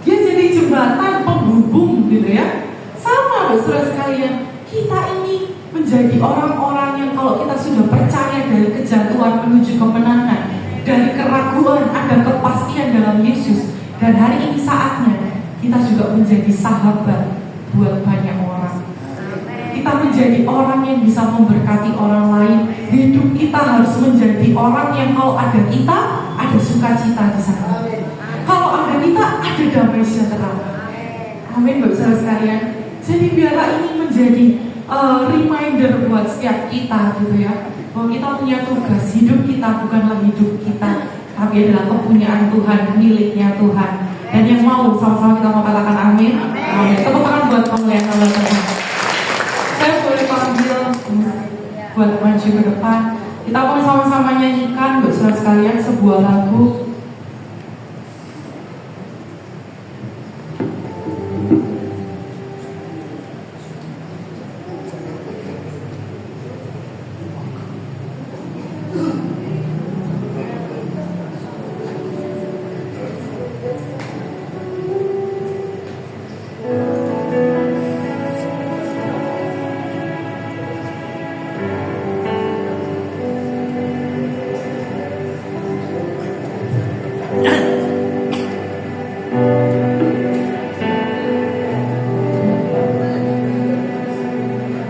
[SPEAKER 2] Dia jadi jembatan penghubung gitu ya. Sama saudara sekalian, kita ini menjadi orang-orang yang kalau kita sudah percaya dari kejatuhan menuju kemenangan, dari keraguan ada kepastian dalam Yesus. Dan hari ini saatnya kita juga menjadi sahabat buat banyak orang. Kita menjadi orang yang bisa memberkati orang lain. Hidup kita harus menjadi orang yang kalau ada kita, ada sukacita di sana. Kalau ada kita, ada damai sejahtera. Amin, Bapak Saudara sekalian. Jadi biarlah ini menjadi reminder buat setiap kita gitu ya, bahwa kita punya tugas. Hidup kita bukanlah hidup kita, tapi adalah kepunyaan Tuhan, miliknya Tuhan. Dan yang mau sama-sama kita mau katakan amin. Amin. Tepuk tangan buat pemulihan Allah Tuhan. Saya boleh panggil buat maju ke depan. Kita mau sama-sama nyanyikan Bapak Saudara sekalian sebuah lagu.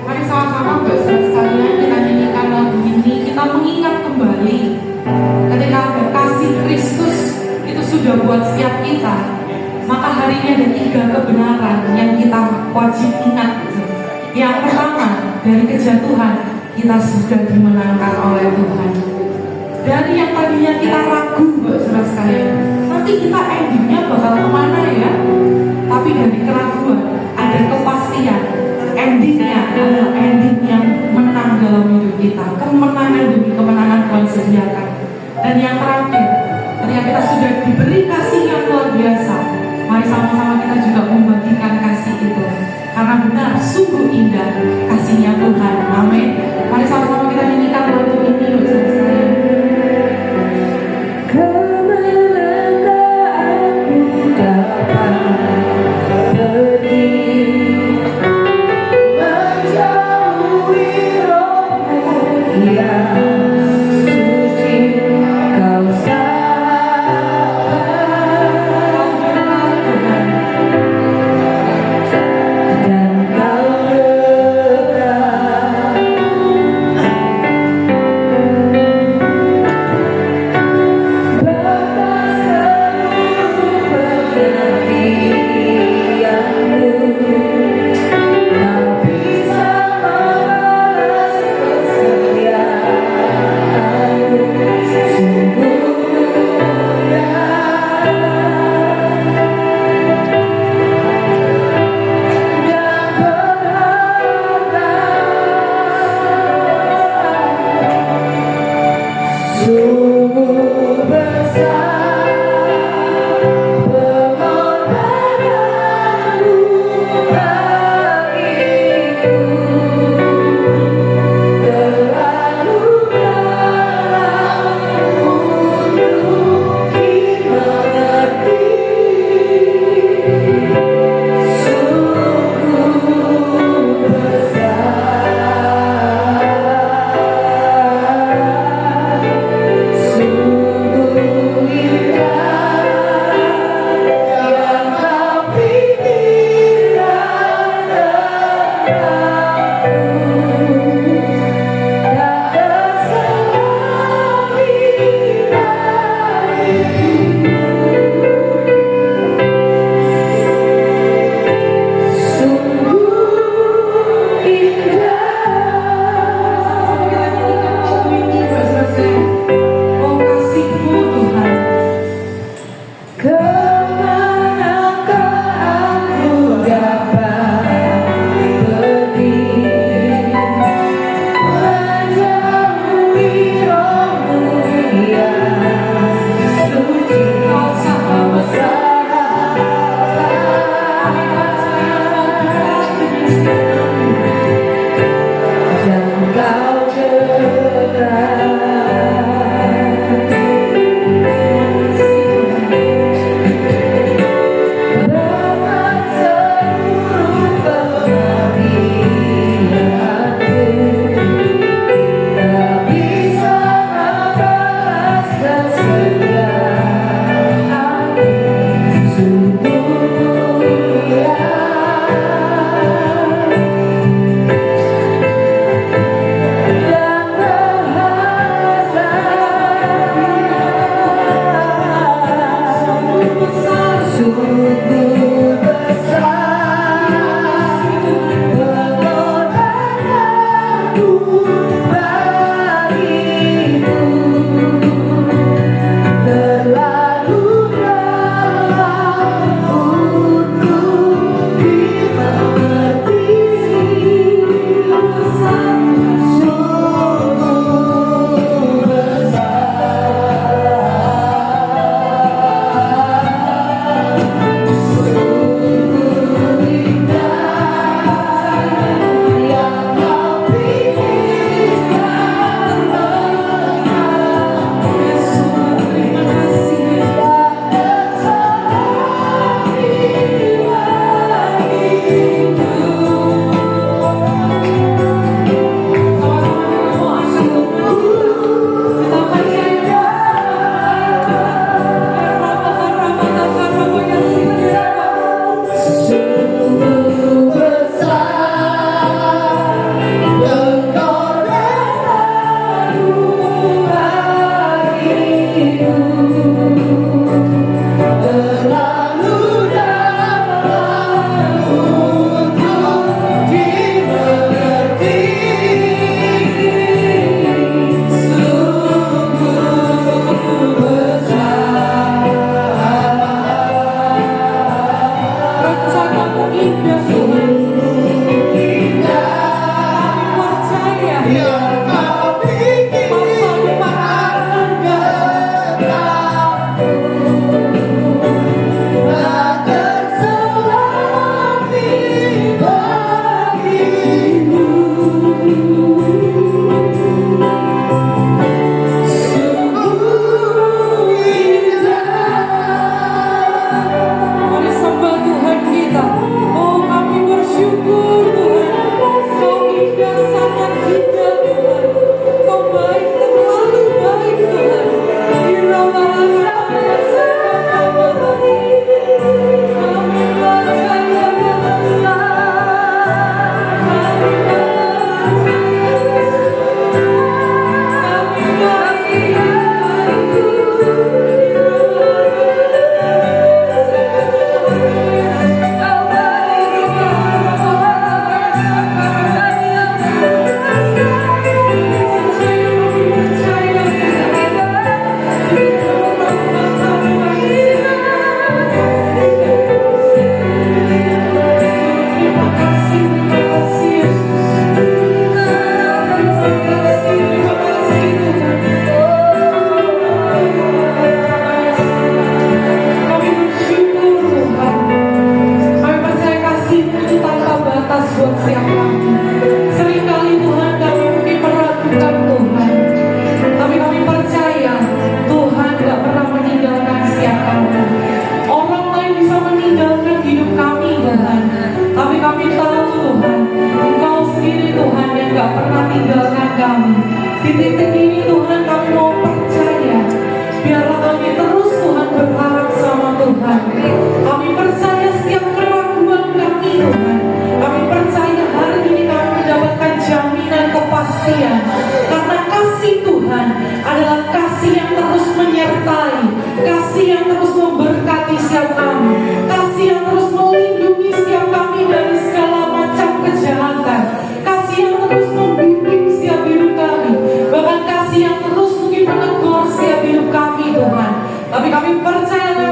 [SPEAKER 2] Mari sama-sama Bapak Saudara sekalian kita nyanyikan lagu ini. Kita mengingat kembali ketika ada kasih Kristus itu sudah buat setiap kita. Maka hari ini ada 3 kebenaran yang kita wajib ingat. Yang pertama, dari kejatuhan kita sudah dimenangkan oleh Tuhan. Dari yang tadinya kita ragu Bapak Saudara sekalian, nanti kita endingnya bakal kemana ya? Tapi dari keraguan ada kepastian. Endingnya adalah ending yang menang dalam hidup kita. Kemenangan demi kemenangan Tuhan sediakan. Dan yang terakhir, ketika kita sudah diberi kasih yang luar biasa, mari sama-sama kita juga membagikan kasih itu. Karena benar, sungguh indah kasihnya Tuhan. Amin. Mari sama-sama kita nyanyikan lagu ini bersama saya.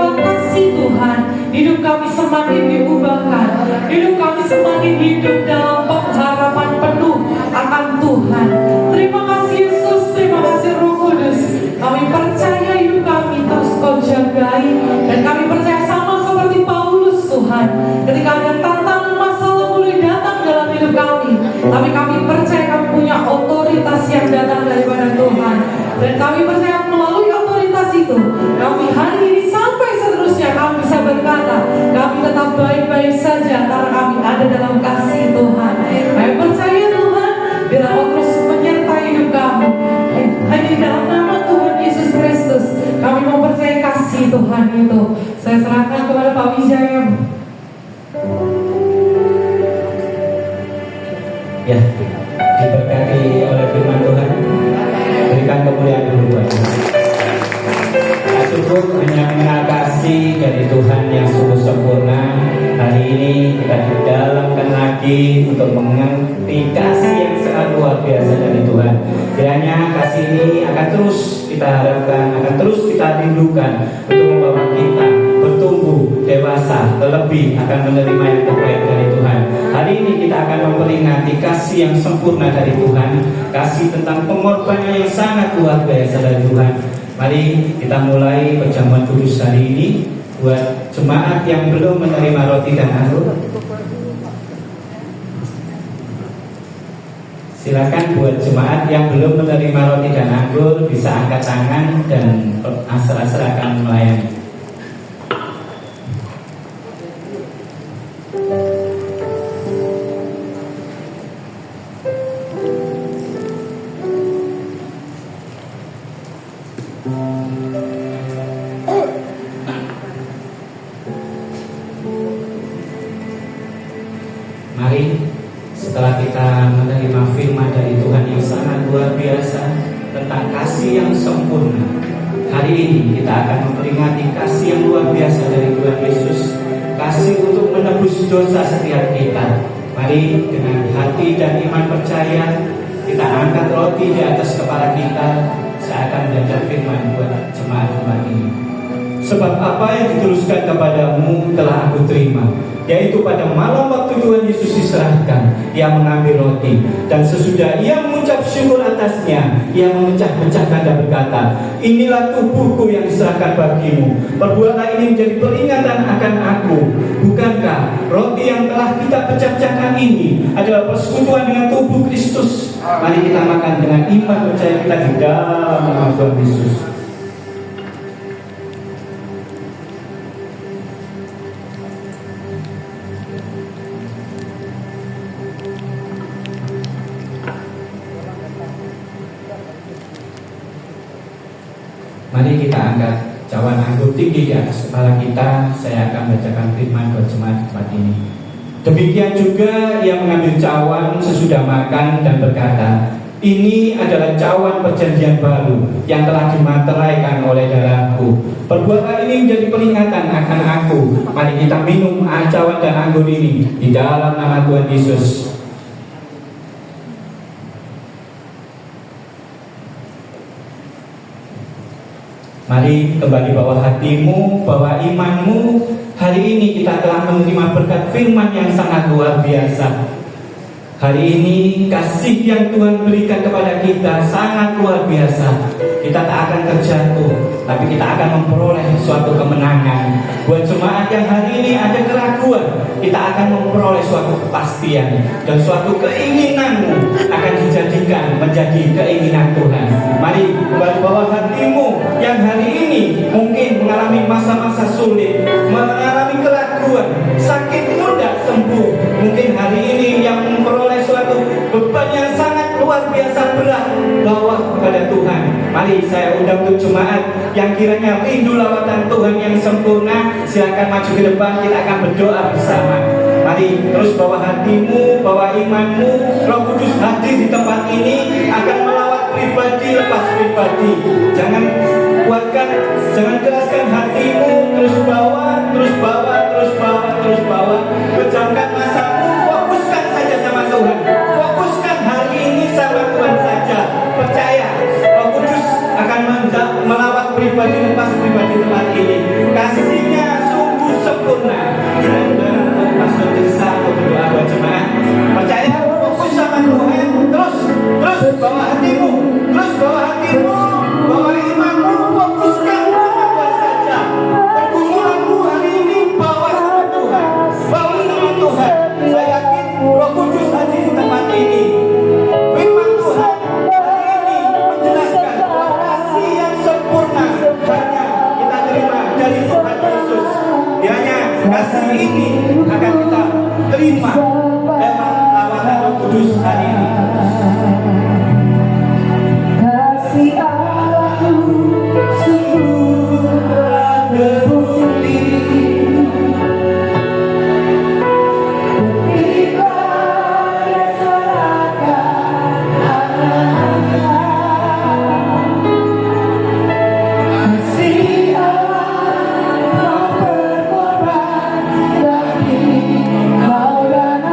[SPEAKER 2] lewat kasih Tuhan, hidup kami semakin diubahkan, hidup kami semakin hidup dalam pengharapan penuh akan Tuhan. Terima kasih Yesus, terima kasih Roh Kudus. Kami percaya hidup kami terus Kau jagai, dan kami percaya sama seperti Paulus Tuhan, ketika ada tantangan masalah mulai datang dalam hidup kami, tapi kami percaya kami punya otoritas yang datang daripada Tuhan, dan kami percaya melalui otoritas itu kami hari ini sampai seterusnya kami bisa berkata kami tetap baik-baik saja karena kami ada dalam kasih Tuhan. Kami percaya Tuhan, bila Kau terus menyertai hidup kami, hanya di dalam nama Tuhan Yesus Kristus kami mempercayai kasih Tuhan itu. Saya serahkan kepada Pak Wijaya.
[SPEAKER 3] Ya, diberkati oleh firman Tuhan. Berikan kemuliaan dulu buat Tuhan. Cukup hanya mengenal kasih dari Tuhan yang sungguh sempurna. Hari ini kita didalangkan lagi untuk mengerti kasih yang sangat luar biasa dari Tuhan. Kiranya kasih ini akan terus kita harapkan, akan terus kita rindukan untuk membawa kita bertumbuh dewasa, terlebih akan menerima yang terbaik dari Tuhan. Hari ini kita akan memperingati kasih yang sempurna dari Tuhan, kasih tentang pengorbanan yang sangat luar biasa dari Tuhan. Mari kita mulai perjamuan kudus hari ini. Buat jemaat yang belum menerima roti dan anggur, silakan. Buat jemaat yang belum menerima roti dan anggur bisa angkat tangan dan asal-asal akan melayani. Mari setelah kita menerima firman dari Tuhan yang sangat luar biasa tentang kasih yang sempurna, hari ini kita akan memperingati kasih yang luar biasa dari Tuhan Yesus, kasih untuk menebus dosa setiap kita. Mari dengan hati dan iman percaya kita angkat roti di atas kepala kita. Saya akan belajar firman buat jemaat-jemaat ini. Sebab apa yang diteruskan kepadamu telah aku terima, yaitu pada malam waktu Tuhan Yesus diserahkan, Ia mengambil roti, dan sesudah Ia mengucap syukur atasnya, Ia memecah-mecahkan dan berkata, inilah tubuhku yang diserahkan bagimu, perbuatlah ini menjadi peringatan akan aku. Bukankah roti yang telah kita pecah-pecahkan ini adalah persekutuan dengan tubuh Kristus? Mari kita makan dengan iman percaya kita di dalam nama Tuhan Yesus. Mari kita angkat cawan anggur tinggi di atas kepala kita. Saya akan bacakan firman buat jemaat tempat ini. Demikian juga Ia mengambil cawan sesudah makan dan berkata, ini adalah cawan perjanjian baru yang telah dimateraikan oleh darahku. Perbuatlah ini menjadi peringatan akan aku. Mari kita minum cawan dan anggur ini di dalam nama Tuhan Yesus. Mari kembali bawa hatimu, bawa imanmu. Hari ini kita telah menerima berkat firman yang sangat luar biasa. Hari ini kasih yang Tuhan berikan kepada kita sangat luar biasa. Kita tak akan terjatuh, tapi kita akan memperoleh suatu kemenangan. Buat jemaat yang hari ini ada keraguan, kita akan memperoleh suatu kepastian, dan suatu keinginanmu akan dijadikan menjadi keinginan Tuhan. Mari bawa hatimu yang hari ini mungkin mengalami masa-masa sulit, mengalami keraguan, sakit mudah sembuh. Mungkin hari ini yang memperoleh suatu beban yang sangat luar biasa berat, bawa kepada Tuhan. Mari saya undang untuk jemaat yang kiranya rindu lawatan Tuhan yang sempurna, silakan maju ke depan, kita akan berdoa bersama. Mari terus bawa hatimu, bawa imanmu. Roh Kudus hadir di tempat ini akan melawat pribadi lepas pribadi. Jangan kuatkan, jangan keraskan hatimu. Terus bawa, terus bawa, terus bawa, terus bawa. Pejamkan matamu, fokuskan saja sama Tuhan. Fokuskan hari ini sama Tuhan saja. Percaya, Roh Kudus akan melawat pribadi lepas pribadi tempat ini. Kasih kasih ini akan kita terima dalam lawatan Roh Kudus hari ini.
[SPEAKER 1] Kasih Allahku sungguh telah terbukti ketika Dia serahkan anaknya. Kasih Allah mau berkorban daging kau dan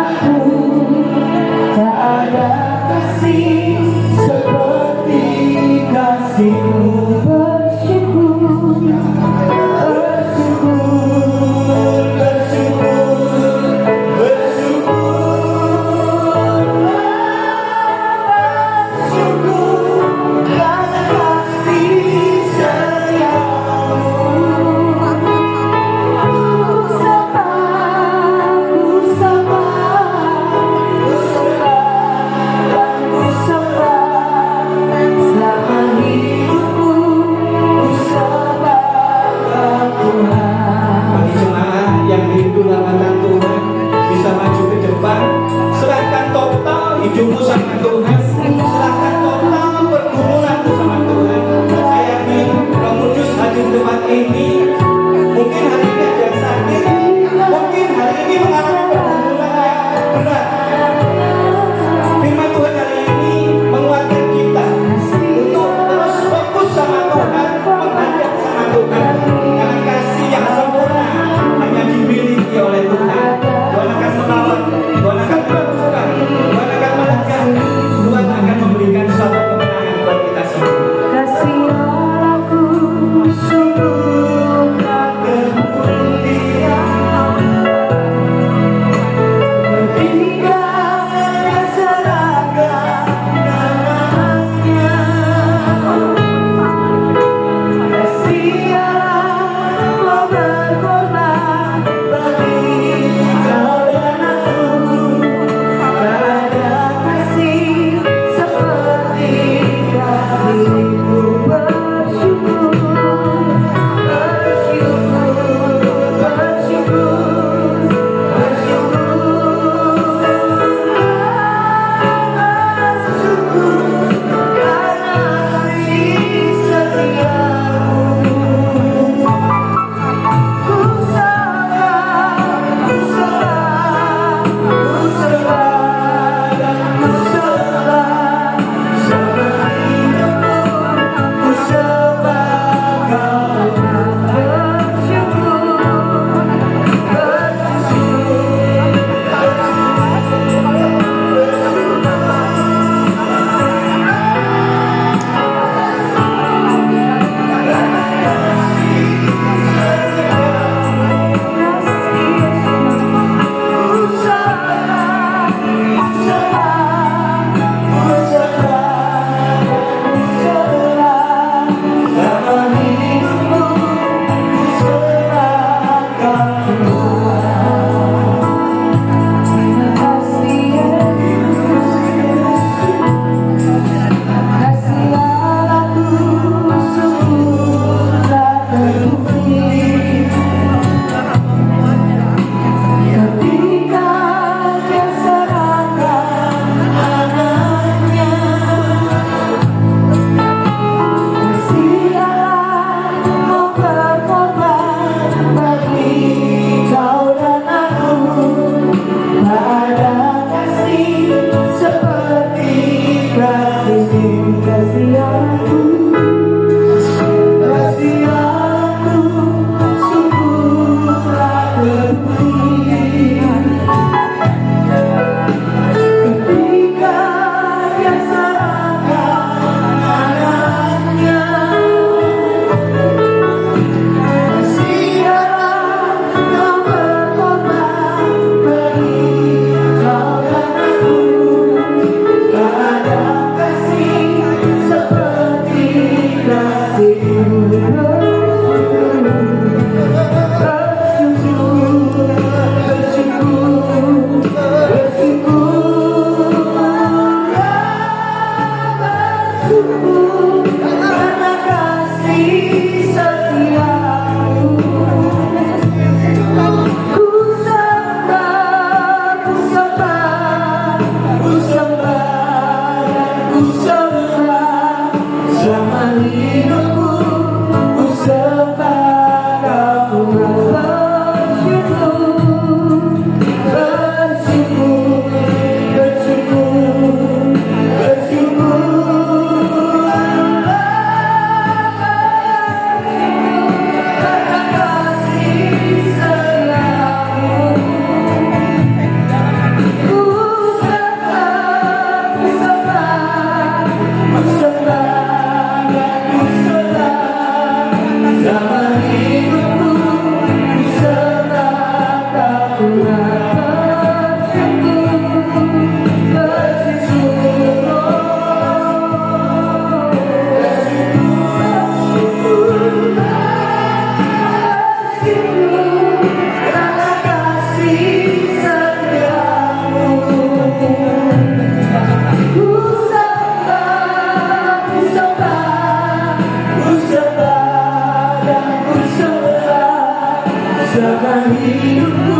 [SPEAKER 3] selama hidupku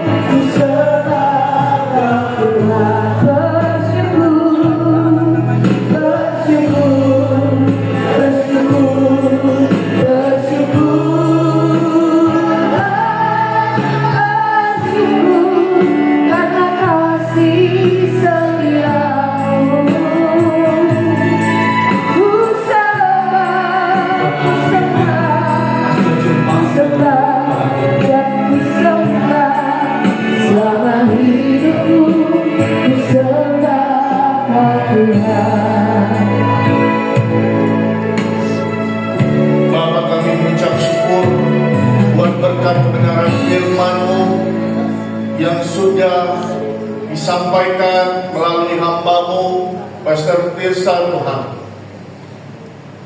[SPEAKER 3] ku sembah Tuhan.
[SPEAKER 4] Bapa, kami mengucap syukur buat berkat kebenaran firman-Mu yang sudah disampaikan melalui hamba-Mu Pastor Tirsa Tuhan.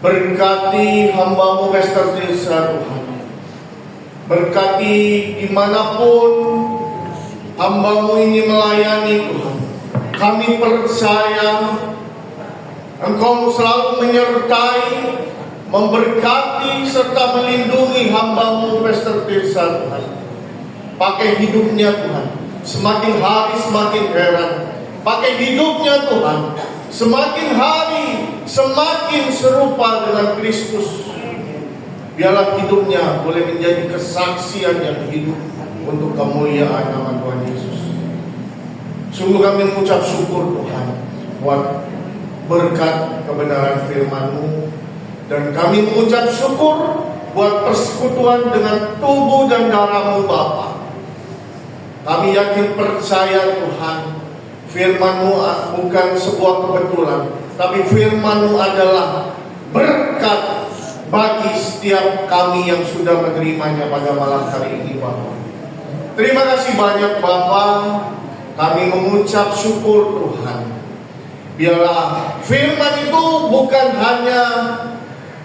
[SPEAKER 4] Berkati hamba-Mu Pastor Tirsa Tuhan. Berkati dimanapun hamba-Mu ini melayani Tuhan. Kami percaya Engkau selalu menyertai, memberkati serta melindungi hamba-Mu Pastor Tirsa Tuhan. Pakai hidupnya Tuhan, semakin hari semakin heran. Pakai hidupnya Tuhan, semakin hari semakin serupa dengan Kristus. Biarlah hidupnya boleh menjadi kesaksian yang hidup untuk kemuliaan nama Tuhan Yesus. Sungguh kami mengucap syukur Tuhan buat berkat kebenaran firman-Mu, dan kami mengucap syukur buat persekutuan dengan tubuh dan darah-Mu Bapa. Kami yakin percaya Tuhan, firman-Mu bukan sebuah kebetulan, tapi firman-Mu adalah berkat bagi setiap kami yang sudah menerimanya pada malam hari ini Bapa. Terima kasih banyak Bapa. Kami mengucap syukur Tuhan. Biarlah firman itu bukan hanya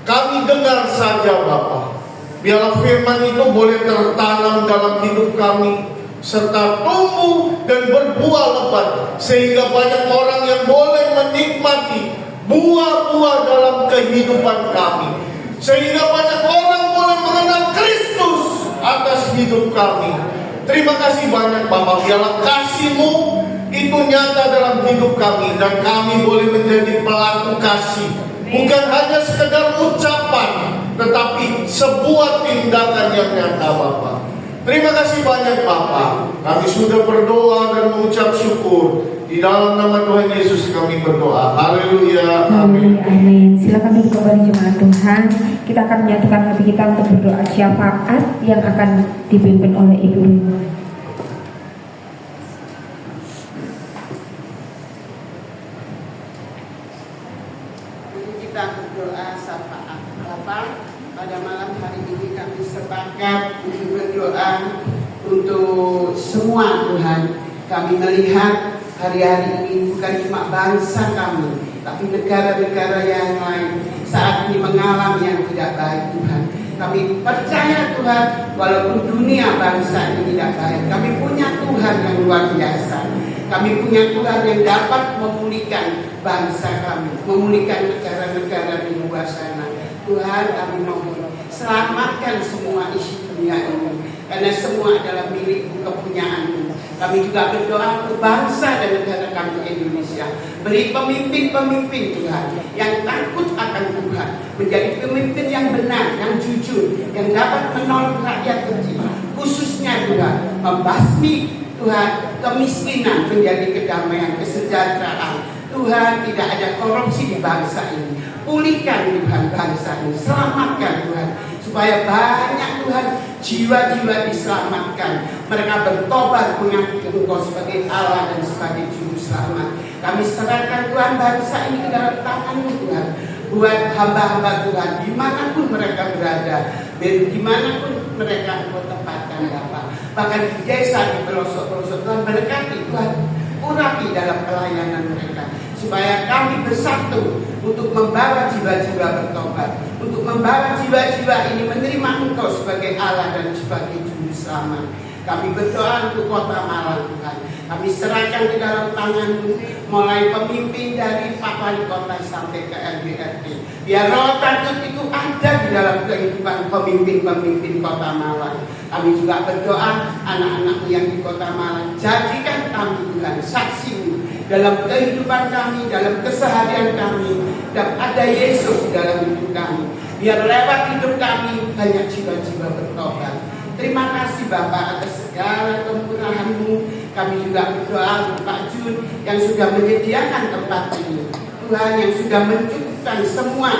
[SPEAKER 4] kami dengar saja Bapa. Biarlah firman itu boleh tertanam dalam hidup kami, serta tumbuh dan berbuah lebat, sehingga banyak orang yang boleh menikmati buah-buah dalam kehidupan kami, sehingga banyak orang boleh mengenal Kristus atas hidup kami. Terima kasih banyak Bapak. Biarlah kasih-Mu itu nyata dalam hidup kami, dan kami boleh menjadi pelaku kasih, bukan hanya sekedar ucapan, tetapi sebuah tindakan yang nyata Bapak. Terima kasih banyak Bapak. Kami sudah berdoa dan mengucap syukur. Di dalam nama Tuhan Yesus kami berdoa. Haleluya. Amin.
[SPEAKER 1] Amin. Silakan duduk kembali jemaat Tuhan. Kita akan menyatukan hati kita untuk berdoa syafaat yang akan dipimpin oleh Ibu Rima.
[SPEAKER 5] Kita berdoa syafaat. Bapak, pada malam hari ini kami sepakat untuk berdoa untuk semua Tuhan. Kami melihat hari-hari ini bukan cuma bangsa kami, tapi negara-negara yang lain saat ini mengalami yang tidak baik Tuhan. Kami percaya Tuhan, walaupun dunia bangsa ini tidak baik, kami punya Tuhan yang luar biasa. Kami punya Tuhan yang dapat memulihkan bangsa kami, memulihkan negara-negara di luar sana. Tuhan, kami mohon selamatkan semua isi dunia ini, karena semua adalah milik-Mu, kepunyaan-Mu. Kami juga berdoa untuk bangsa dan negara kami Indonesia. Beri pemimpin-pemimpin Tuhan yang takut akan Tuhan, menjadi pemimpin yang benar, yang jujur, yang dapat menolong rakyat kecil, khususnya Tuhan membasmi Tuhan kemiskinan menjadi kedamaian, kesejahteraan. Tuhan, tidak ada korupsi di bangsa ini. Pulihkan Tuhan bangsa ini, selamatkan Tuhan, supaya banyak Tuhan jiwa-jiwa diselamatkan. Mereka bertobat mengakui Engkau sebagai Allah dan sebagai Juru Selamat. Kami serahkan Tuhan bangsa ini ke dalam tangan-Mu Tuhan. Buat hamba-hamba Tuhan, dimanapun mereka berada, dimanapun mereka Engkau tempatkan Bapa. Bahkan di desa, di pelosok-pelosok Tuhan, berkati Tuhan, urapi dalam pelayanan mereka, supaya kami bersatu untuk membawa jiwa-jiwa bertobat, untuk membawa jiwa-jiwa ini menerima Engkau sebagai Allah dan sebagai Juru Selamat. Kami berdoa untuk kota Malang Tuhan. Kami serahkan ke dalam tangan-Mu, mulai pemimpin dari Pak Wali Kota sampai ke RBRT. Biar roh takut itu ada di dalam kehidupan pemimpin-pemimpin kota Malang. Kami juga berdoa anak-anakmu yang di Kota Malang, jadikan kami Tuhan saksi-Mu dalam kehidupan kami, dalam keseharian kami, dan ada Yesus dalam hidup kami. Biar lewat hidup kami banyak jiwa-jiwa bertobat. Terima kasih Bapak atas segala kemurahan-Mu. Kami juga berdoa untuk Pak Jun yang sudah menyediakan tempat ini. Tuhan yang sudah mencukupkan semua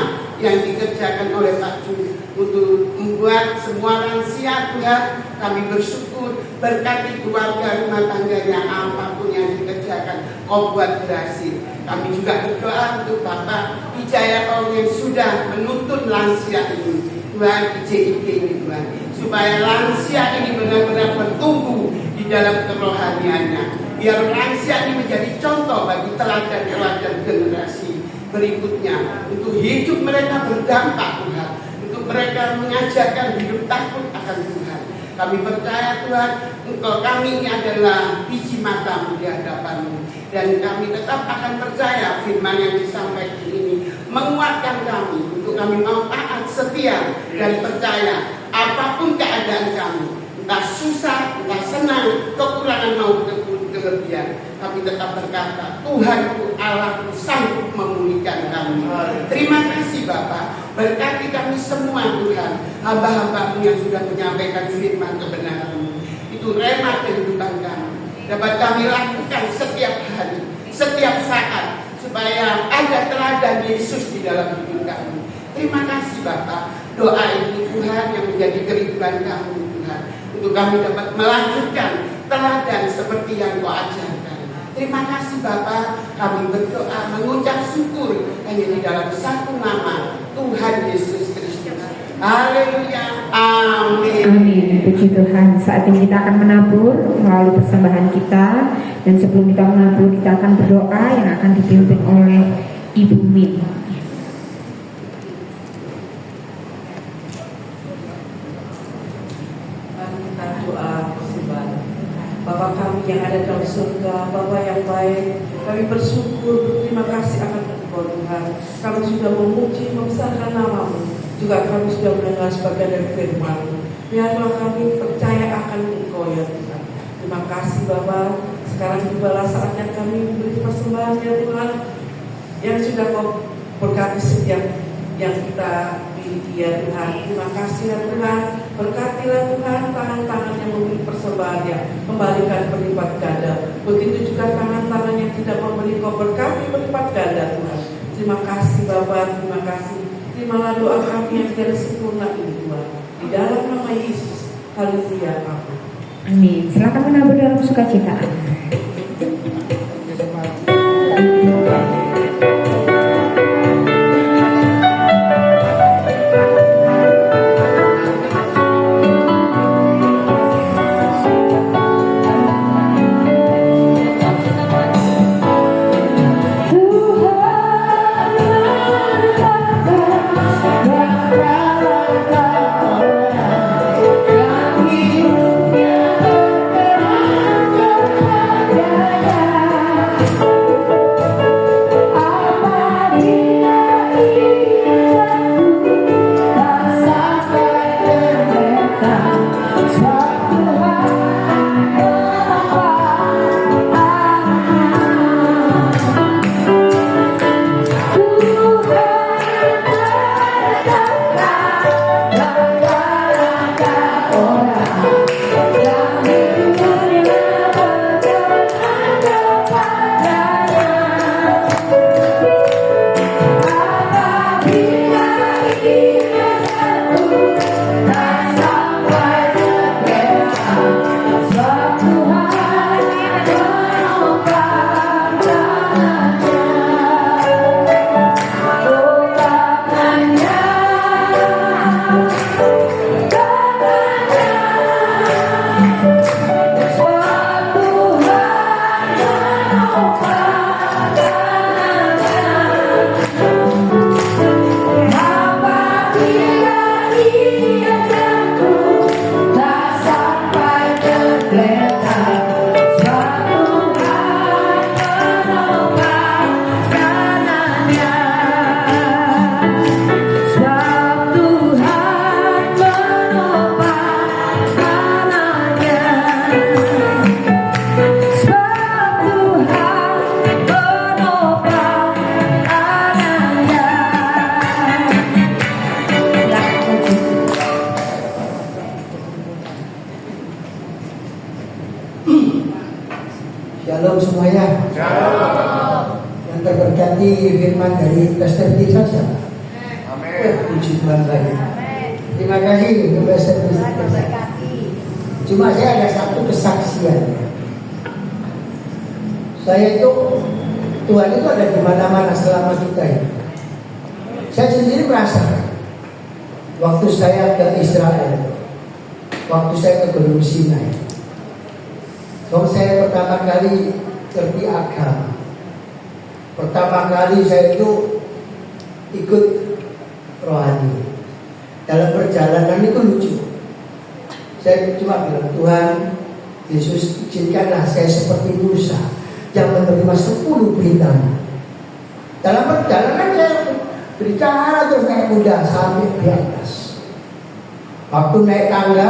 [SPEAKER 5] yang dikerjakan oleh Pak Jun untuk membuat semua lansia. Tuhan, kami bersyukur berkati keluarga rumah tangganya, apapun yang dikerjakan Kau buat berhasil. Kami juga berdoa untuk Bapak Wijaya Ong yang sudah menuntun lansia ini, Tuhan, di JIG ini Tuhan, supaya lansia ini benar-benar bertumbuh di dalam kerohaniannya. Biar lansia ini menjadi contoh bagi teladan-teladan generasi berikutnya, untuk hidup mereka berdampak Tuhan, untuk mereka mengajarkan hidup takut akan Tuhan. Kami percaya Tuhan, Engkau kami ini adalah biji mata-Mu di hadapan-Mu, dan kami tetap akan percaya firman yang disampaikan ini menguatkan kami untuk kami mau taat, setia, dan percaya apapun keadaan kami, entah susah, entah senang, kekurangan maupun kelebihan, kami tetap berkata Tuhanku Allahku sanggup memulihkan kami. Terima kasih Bapak, berkati kami semua Tuhan, hamba-hamba-Mu yang sudah menyampaikan firman kebenaran-Mu, itu rema kehidupan kami dapat kami lakukan setiap hari, setiap saat, supaya ada teladan Yesus di dalam hidup kami. Terima kasih Bapak, doa ini Tuhan yang menjadi kerinduan kami Tuhan, untuk kami dapat melanjutkan teladan seperti yang Kau ajarkan. Terima kasih Bapak, kami berdoa mengucap syukur hanya di dalam satu nama, Tuhan Yesus Kristus. Haleluya, amin.
[SPEAKER 1] Amin, puji Tuhan. Saat ini kita akan menabur melalui persembahan kita, dan sebelum kita menabur kita akan berdoa yang akan dipimpin oleh Ibu Min.
[SPEAKER 2] Kita doa persembahan. Bapa kami yang ada dalam surga, Bapa yang baik, kami bersyukur, berterima kasih akan Engkau Tuhan. Kami sudah memuji, membesarkan nama-Mu, juga kami sudah mendengar sebagian dari firman-Mu. Biarlah kami percaya akan Engkau ya Tuhan. Terima kasih Bapa. Sekarang tibalah saatnya kami memberi persembahan ya Tuhan, yang sudah Kau berkati setiap yang kita miliki ya Tuhan. Terima kasih ya Tuhan. Berkatilah Tuhan tangan-tangan yang memberi persembahannya, kembalikan berlipat ganda. Begitu juga tangan-tangan yang tidak memberi, Kau berkati berlipat ganda Tuhan. Terima kasih Bapa, terima kasih. Terimalah doa kami yang tidak sempurna ini Tuhan, di dalam nama Yesus. Haleluya, amin.
[SPEAKER 1] Amin. Silakan menabur dalam sukacita.
[SPEAKER 6] Shalom semuanya. Yang terberkati firman dari Pastor Tirsa siapa? Puji Tuhan banyak. Terima kasih untuk Pastor Tirsa. Cuma saya ada satu kesaksian. Saya itu Tuhan itu ada di mana-mana selama kita ini. Saya sendiri merasa waktu saya ke Israel, waktu saya ke Gunung Sinai, waktu saya pertama kali ngerti agama, pertama kali saya itu ikut rohani. Dalam perjalanan itu lucu. Saya cuma bilang, Tuhan Yesus, izinkanlah saya seperti Musa yang menerima 10 perintah. Dalam perjalanan saya berbicara terus naik kuda sampai di atas. Waktu naik tangga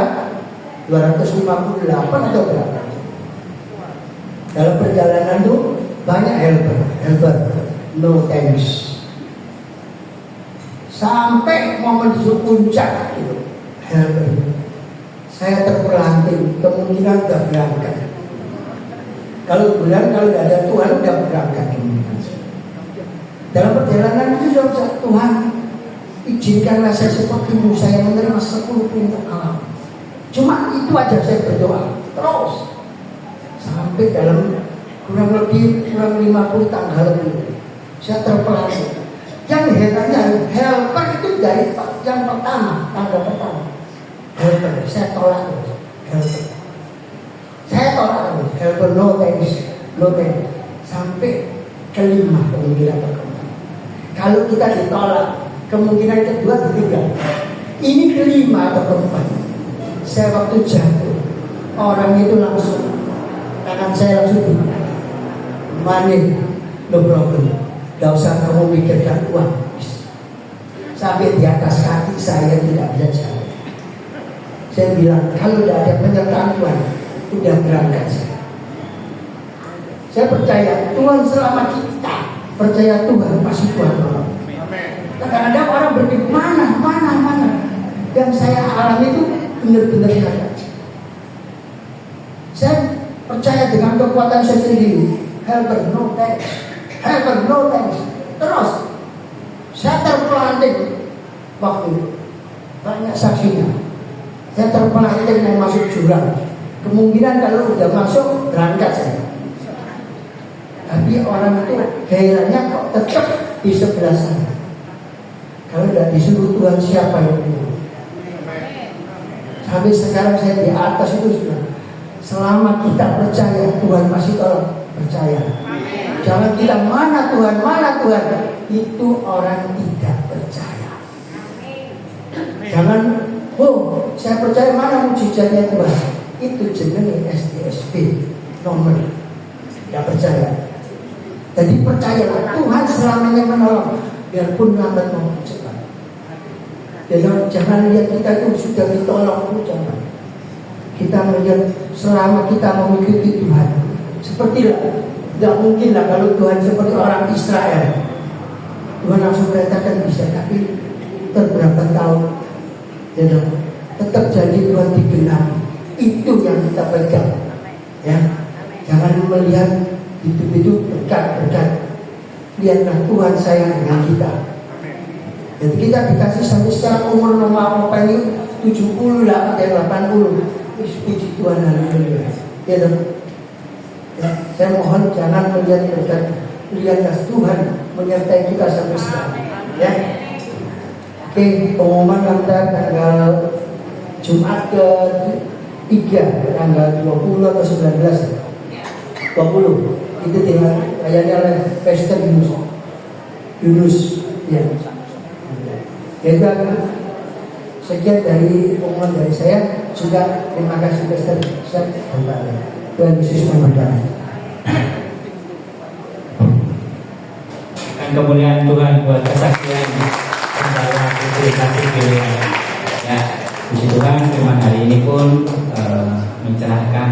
[SPEAKER 6] 258 atau berapa? Dalam perjalanan itu banyak helper, no thanks. Sampai mau menuju puncak itu, helper. Saya terpelanting, kemungkinan udah berangkat. Kalau tidak ada Tuhan udah berangkat. Dalam perjalanan itu Tuhan izinkanlah saya seperti Musa yang menerima 10 perintah Allah. Cuma itu aja saya berdoa terus sampai dalam kurang 50 tanggal lebih saya terpelanting. Yang herannya helper itu dari yang pertama, tanggal pertama helper, saya tolak helper. Saya tolak helper, no thanks. Sampai kelima kemungkinan pertama. Kalau kita ditolak, kemungkinan kedua ketiga. Ini kelima atau keempat. Saya waktu jatuh, orang itu langsung tangan saya langsung money, no problem. Gak usah kamu mikirkan uang. Sampai di atas kaki saya tidak bisa jalan. Saya bilang kalau tidak ada penyertaan Tuhan, udah berangkat saya. Saya percaya Tuhan selama kita percaya Tuhan pasti Tuhan tolong. Kadang-kadang orang berpikir mana. Yang saya alami itu benar-benar nyata. Saya percaya dengan kekuatan saya sendiri. Helper no thanks. Terus saya terpelanting waktu banyak saksinya. Saya terpelanting mau masuk jurang. Kemungkinan kalau udah masuk berangkat saya. Tapi orang itu herannya kok tetap di sebelah sana. Kalau tidak disuruh Tuhan siapa yang mau? Sampai sekarang saya di atas itu sudah. Selama kita percaya Tuhan masih tolong, percaya. Jangan kita mana Tuhan. Itu orang tidak percaya. Jangan, saya percaya mana mujizatnya Tuhan. Itu jenenge SDSP nomor. Tidak percaya. Jadi percayalah Tuhan selamanya menolong, biarpun lambat maupun cepat. Jangan lihat kita itu sudah ditolong, jangan. Kita melihat selama kita mengikuti Tuhan. Sepertilah, tidak mungkinlah kalau Tuhan seperti orang Israel. Tuhan langsung perintahkan bisa, tapi berapa tahun, tetap janji Tuhan digenapi. Itu yang kita pegang. Ya, jangan melihat itu berkat. Lihatlah Tuhan sayang dengan kita. Dan kita dikasih sampai sekarang umur normal apa ini 70 lah atau 80. Puji Tuhan, haleluya. Ya, saya mohon jangan melihat berkat, lihatlah Tuhan menyertai kita sampai sekarang. Ya. Oke, pengumuman tanggal Jumat ke-3 tanggal 20 atau 19. 20 itu dengan layarnya oleh Pastor Yunus ya. Jadi sekian dari pengumuman dari saya. Juga terima kasih Pastor. Tuhan Yesus memberkati.
[SPEAKER 3] Dan kemuliaan Tuhan buat kesaksian saudara putri kasih pilihan. Ya, puji Tuhan firman hari ini pun mencerahkan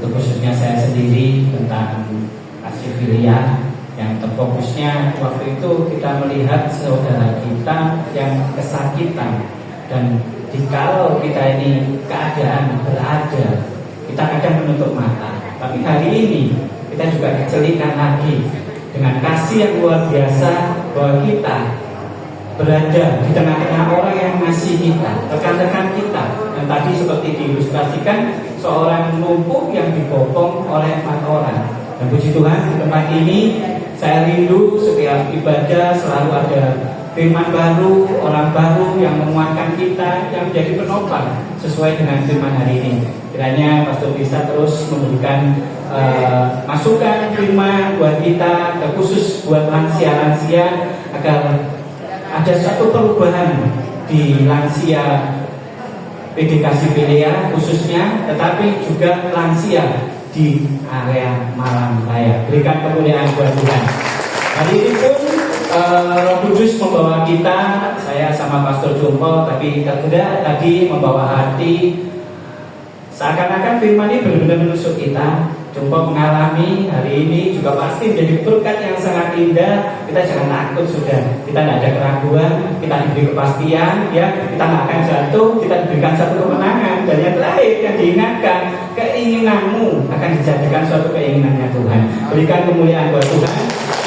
[SPEAKER 3] khususnya saya sendiri tentang kasih pilihan yang terfokusnya waktu itu kita melihat saudara kita yang kesakitan, dan jikalau kita ini keadaan berada, kita kadang menutup mata. Tapi hari ini kita juga dicelikan lagi dengan kasih yang luar biasa bahwa kita berada di tengah-tengah orang yang mengasihi kita, rekan-rekan kita. Dan tadi seperti diilustrasikan, seorang lumpuh yang dibopong oleh 4 orang. Dan puji Tuhan, di tempat ini saya rindu setiap ibadah selalu ada firman baru, orang baru yang menguatkan kita, yang menjadi penopang sesuai dengan firman hari ini. Kiranya Pastor bisa terus memberikan masukan firman buat kita, terkhusus buat lansia-lansia, agar ada satu perubahan di lansia PDK Sipilia khususnya, tetapi juga lansia di area Malang Raya. Berikan kemuliaan buat Tuhan. Hari ini pun Roh Kudus membawa kita, saya sama Pastor Jompo, tapi tidak tadi membawa hati. Seakan-akan firman ini benar-benar menusuk kita. Jompo mengalami hari ini juga pasti menjadi berkat yang sangat indah. Kita jangan takut sudah. Kita tidak ada keraguan, kita diberi kepastian, ya, kita nggak akan jatuh, kita diberikan satu kemenangan. Dan yang terakhir yang diingatkan, keinginanmu akan dijadikan suatu keinginannya Tuhan. Berikan kemuliaan buat Tuhan.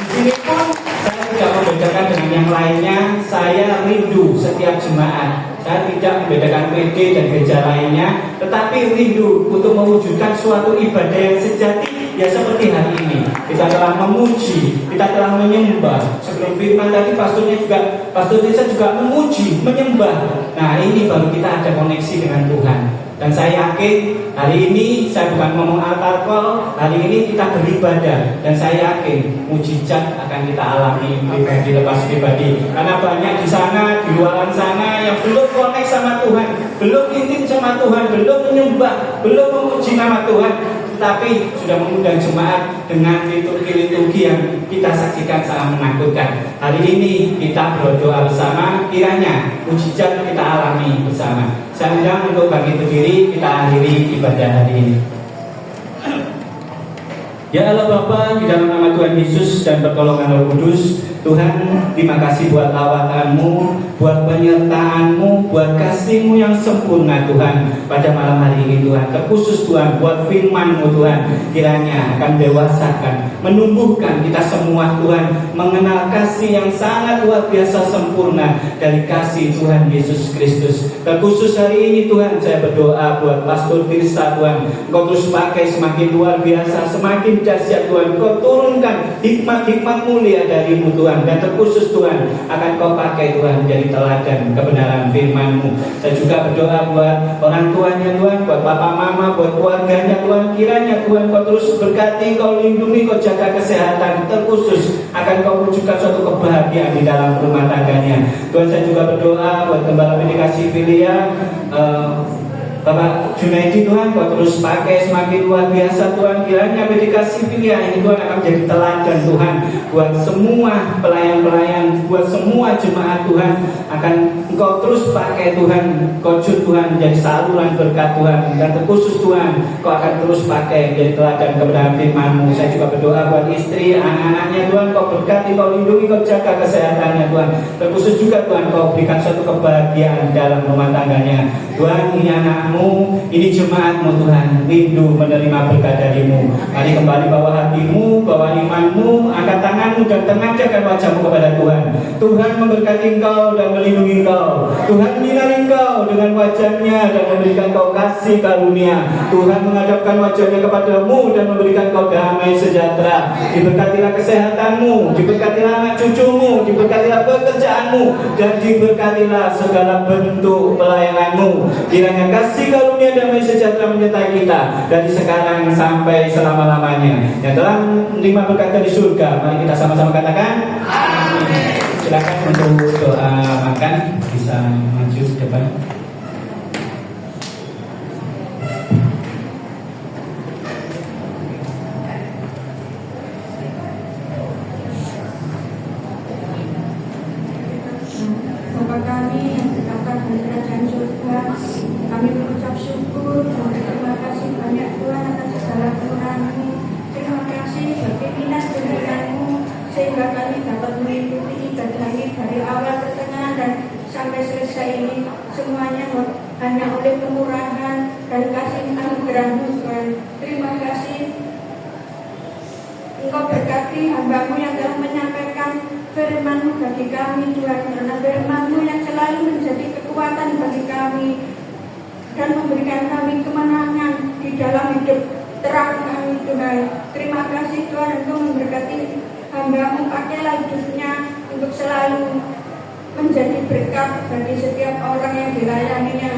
[SPEAKER 3] Di sini pun saya tidak membedakan dengan yang lainnya. Saya rindu setiap jemaat. Saya tidak membedakan PD dan gereja lainnya, tetapi rindu untuk mewujudkan suatu ibadah yang sejati, ya seperti hari ini. Kita telah memuji, kita telah menyembah. Sebelum firman tadi Pastor Desa juga memuji, menyembah. Nah, ini baru kita ada koneksi dengan Tuhan. Dan saya yakin hari ini saya bukan ngomong altar call, hari ini kita beribadah. Dan saya yakin mujizat akan kita alami pribadi lepas pribadi. Karena banyak di sana, di luar sana yang belum connect sama Tuhan, belum intim sama Tuhan, belum menyembah, belum memuji nama Tuhan, tapi sudah mengundang jemaat dengan liturgi-liturgi yang kita saksikan sangat menakutkan. Hari ini kita berdoa bersama, kiranya mujizat kita alami bersama. Saya undang untuk bangkit berdiri, kita akhiri ibadah hari ini. Ya Allah Bapa, di dalam nama Tuhan Yesus dan pertolongan Roh Kudus, Tuhan, terima kasih buat lawatan-Mu, buat penyertaan-Mu, buat kasih-Mu yang sempurna Tuhan pada malam hari ini Tuhan. Terkhusus Tuhan, buat firman-Mu Tuhan, kiranya akan dewasakan, menumbuhkan kita semua Tuhan, mengenal kasih yang sangat luar biasa sempurna dari kasih Tuhan Yesus Kristus. Terkhusus hari ini Tuhan, saya berdoa buat Pastor Tirsa Tuhan, Engkau terus pakai semakin luar biasa, semakin dahsyat Tuhan. Engkau turunkan hikmat-hikmat mulia dari-Mu Tuhan. Dan terkhusus Tuhan akan Kau pakai Tuhan menjadi teladan kebenaran firman-Mu. Saya juga berdoa buat orang tuanya Tuhan, buat papa mama, buat keluarganya Tuhan. Kiranya Tuhan Kau terus berkati, Kau lindungi, Kau jaga kesehatan. Terkhusus akan Kau wujudkan suatu kebahagiaan di dalam rumah tangganya. Tuhan, saya juga berdoa buat Gembala PDK Sipilia, Bapak Junaidi Tuhan, Kau terus pakai semakin luar biasa Tuhan. Kiranya PDK Sipilia ini Tuhan akan menjadi teladan Tuhan buat semua pelayan-pelayan, buat semua jemaat Tuhan. Akan Engkau terus pakai Tuhan, Kau Tuhan menjadi saluran berkat Tuhan. Dan terkhusus Tuhan, Kau akan terus pakai menjadi teladan kebenaran firman-Mu. Saya juga berdoa buat istri, anak-anaknya Tuhan, Kau berkati, Kau lindungi, Kau jaga kesehatannya Tuhan. Terkhusus juga Tuhan, Kau berikan suatu kebahagiaan dalam rumah tangganya Tuhan. Ini anak-Mu, ini jemaat-Mu Tuhan, rindu menerima berkat dari-Mu. Mari kembali bawa hati-Mu, bawa iman-Mu, angkat tangan-Mu dan tengahkan wajah-Mu kepada Tuhan. Tuhan memberkati Engkau dan melindungi Engkau. Tuhan menyinari Engkau dengan wajah-Nya dan memberikan Engkau kasih karunia. Tuhan menghadapkan wajah-Nya kepadamu dan memberikan Engkau damai sejahtera. Diberkatilah kesehatan-Mu, diberkatilah anak cucu-Mu, diberkatilah pekerjaan-Mu, dan diberkatilah segala bentuk pelayanan-Mu. Kiranya kasih karunia damai sejahtera menyertai kita dari sekarang sampai selama-lamanya. Yang telah menerima berkat dari surga, mari kita sama-sama katakan amin. Silakan untuk doa makan, bisa maju ke depan.
[SPEAKER 1] Bapa kami yang terdapat di kerajaan surga, kami mengucap syukur dan terima kasih banyak Tuhan atas segala kemurahan-Mu. Terima kasih bagi minat pemberian-Mu sehingga kami dapat mengikuti ibadah ini dari awal pertengahan dan sampai selesai ini. Semuanya hanya oleh kemurahan dan kasih anugerah-Mu Tuhan. Terima kasih
[SPEAKER 7] memberkati hamba-Mu yang telah menyampaikan firman-Mu bagi kami Tuhan, karena firman-Mu yang selalu menjadi kekuatan bagi kami dan memberikan kami kemenangan di dalam hidup terang kami Tuhan. Terima kasih Tuhan, Engkau memberkati hamba-Mu, pakailah hidupnya untuk selalu menjadi berkat bagi setiap orang yang dilayaninya,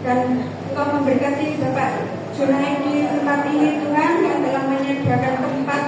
[SPEAKER 7] dan Engkau memberkati Bapak Junaidi di tempat ini Tuhan, yang telah menyediakan tempat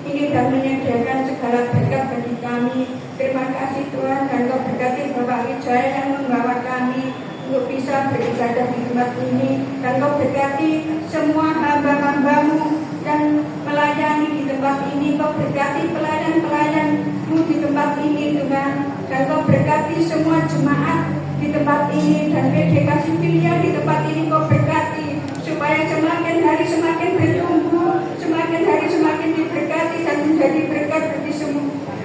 [SPEAKER 7] ini dan menyediakan segala berkat bagi kami. Terima kasih Tuhan, dan Engkau berkati Bapak Wijaya yang membawa kami untuk bisa beribadah di tempat ini, dan Engkau berkati semua hamba-hamba-Mu yang melayani di tempat ini. Engkau berkati pelayan-pelayan-Mu di tempat ini Tuhan, dan Engkau berkati semua jemaat di tempat ini dan PDK Sivilia di tempat ini. Engkau berkati supaya semakin hari semakin bertumbuh, semakin hari semakin diberkati dan menjadi berkat bagi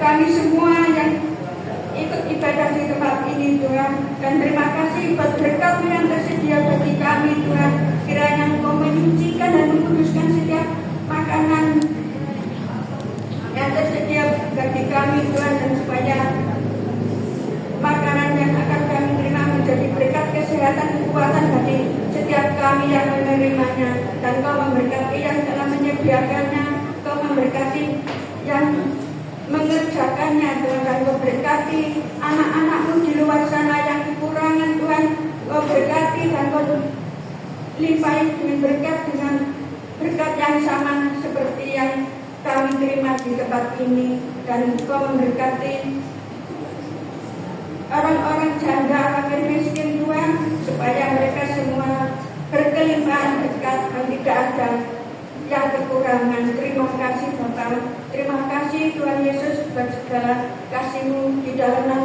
[SPEAKER 7] kami semua yang ikut ibadah di tempat ini Tuhan. Dan terima kasih buat berkat-Mu yang tersedia bagi kami Tuhan. Kiranya Engkau menyucikan dan menguduskan setiap makanan yang tersedia bagi kami Tuhan, dan supaya makanan yang akan kami terima menjadi berkat kesehatan, kekuatan bagi setiap kami yang menerimanya. Dan Kau memberkati yang telah menyediakannya, Kau memberkati yang mengerjakannya Tuhan, dan Kau berkati anak-anak-Mu di luar sana yang kekurangan Tuhan. Kau berkati dan Kau limpahi dengan berkat yang sama seperti yang kami terima di tempat ini. Dan Kau memberkati orang-orang janda, fakir miskin Tuhan, supaya mereka semua berkelimpahan berkat dan tidak ada yang kekurangan. Terima kasih Bapa, terima kasih Tuhan Yesus buat segala kasih-Mu di dalam nama